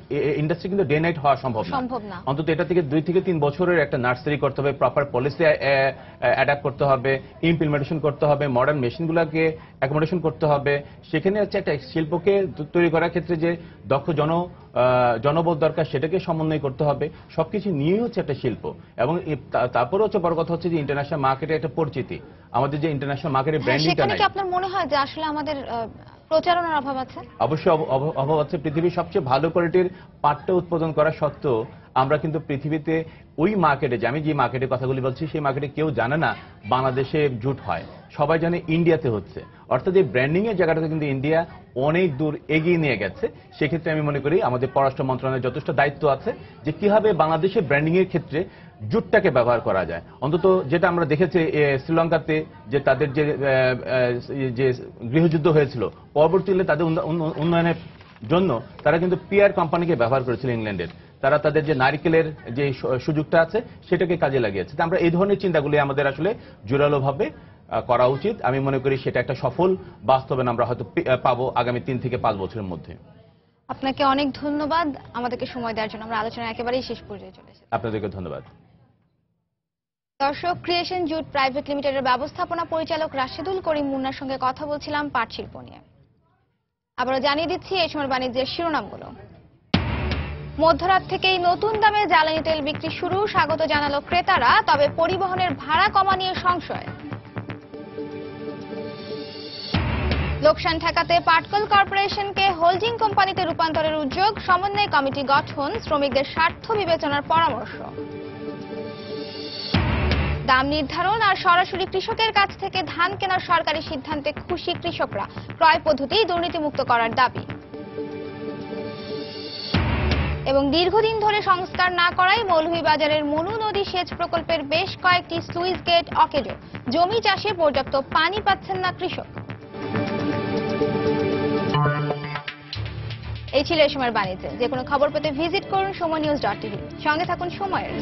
ইন্ডাস্ট্রি কিন্তু ডে নাইট হওয়া সম্ভব না। অন্তত এটা থেকে 2 থেকে 3 বছরের একটা নার্সারি করতে হবে, প্রপার পলিসি অ্যাডাপ্ট করতে হবে, ইমপ্লিমেন্টেশন করতে হবে, মডার্ন মেশিনগুলোকে অ্যাকোমোডেশন করতে হবে। সেখানে হচ্ছে একটা শিল্পকে তৈরি করার ক্ষেত্রে যে দক্ষ জনবল দরকার সেটাকে সমন্বয় করতে হবে। সবকিছু নিয়েই হচ্ছে একটা শিল্প। এবং তারপরে হচ্ছে বড় কথা হচ্ছে যে ইন্টারন্যাশনাল মার্কেটে একটা পরিচিতি, আমাদের যে ইন্টারন্যাশনাল মার্কেটের ব্র্যান্ডিংটা নাই। আপনার মনে হয় যে আসলে আমাদের প্রচারণার অভাব আছে? অবশ্যই অভাব আছে। পৃথিবীর সবচেয়ে ভালো কোয়ালিটির পাটটা উৎপাদন করা সত্ত্বেও আমরা কিন্তু পৃথিবীতে ওই মার্কেটে, আমি যে মার্কেটের কথাগুলি বলছি সেই মার্কেটে কেউ জানে না বাংলাদেশে জুট হয়, সবাই জানে ইন্ডিয়াতে হচ্ছে। অর্থাৎ এই ব্র্যান্ডিং এর জায়গাটাতে কিন্তু ইন্ডিয়া অনেক দূর এগিয়ে নিয়ে গেছে। সেক্ষেত্রে আমি মনে করি আমাদের পররাষ্ট্র মন্ত্রণালয়ের যথেষ্ট দায়িত্ব আছে যে কিভাবে বাংলাদেশের ব্র্যান্ডিং এর ক্ষেত্রে জুটটাকে ব্যবহার করা যায়। অন্তত যেটা আমরা দেখেছি শ্রীলঙ্কাতে যে তাদের যে গৃহযুদ্ধ হয়েছিল, পরবর্তীতে তাদের উন্নয়নের জন্য তারা কিন্তু পিআর কোম্পানিকে ব্যবহার করেছিল ইংল্যান্ডের। তারা তাদের যে নারিকেলের যে সুযোগটা আছে সেটাকে কাজে লাগিয়েছে। আমরা এই ধরনের চিন্তাগুলি আমাদের আসলে জোরালোভাবে করা উচিত। আমি মনে করি সেটা একটা সফল বাস্তবায়ন আমরা হয়তো পাবো আগামী 3 থেকে 5 বছরের মধ্যে। আপনাকে অনেক ধন্যবাদ আমাদেরকে সময় দেওয়ার জন্য। আমরা আলোচনা একেবারেই শেষ পর্যায়ে চলে এসেছি। আপনাদেরকে ধন্যবাদ। দর্শক, ক্রিয়েশন জুট প্রাইভেট লিমিটেডের ব্যবস্থাপনা পরিচালক রাশেদুল করিম মুন্নার সঙ্গে কথা বলছিলাম পাট শিল্প নিয়ে। আবারও জানিয়ে দিচ্ছি এই সময় বাণিজ্যের শিরোনামগুলো। মধ্যরাত থেকেই নতুন দামে জ্বালানি তেল বিক্রি শুরু, স্বাগত জানালো ক্রেতারা, তবে পরিবহনের ভাড়া কমা নিয়ে সংশয়। লোকসান ঠেকাতে পাটকল কর্পোরেশনকে হোল্ডিং কোম্পানিতে রূপান্তরের উদ্যোগ, সমন্বয় কমিটি গঠন, শ্রমিকদের স্বার্থ বিবেচনার পরামর্শ। দাম নির্ধারণ আর সরাসরি কৃষকের কাছ থেকে ধান কেনার সরকারি সিদ্ধান্তে খুশি কৃষকরা, ক্রয় পদ্ধতি দুর্নীতিমুক্ত করার দাবি। এবং দীর্ঘদিন ধরে সংস্কার না করায় মৌলভীবাজারের মনু নদী সেচ প্রকল্পের বেশ কয়েকটি স্লুইস গেট অকেজো, জমি চাষে পর্যাপ্ত পানি পাচ্ছেন না কৃষক। এই ছিল এই সময়ের বাণিজ্য। যে কোনো খবর পেতে ভিজিট করুন সময়নিউজ.tv। সঙ্গে থাকুন সময়ের।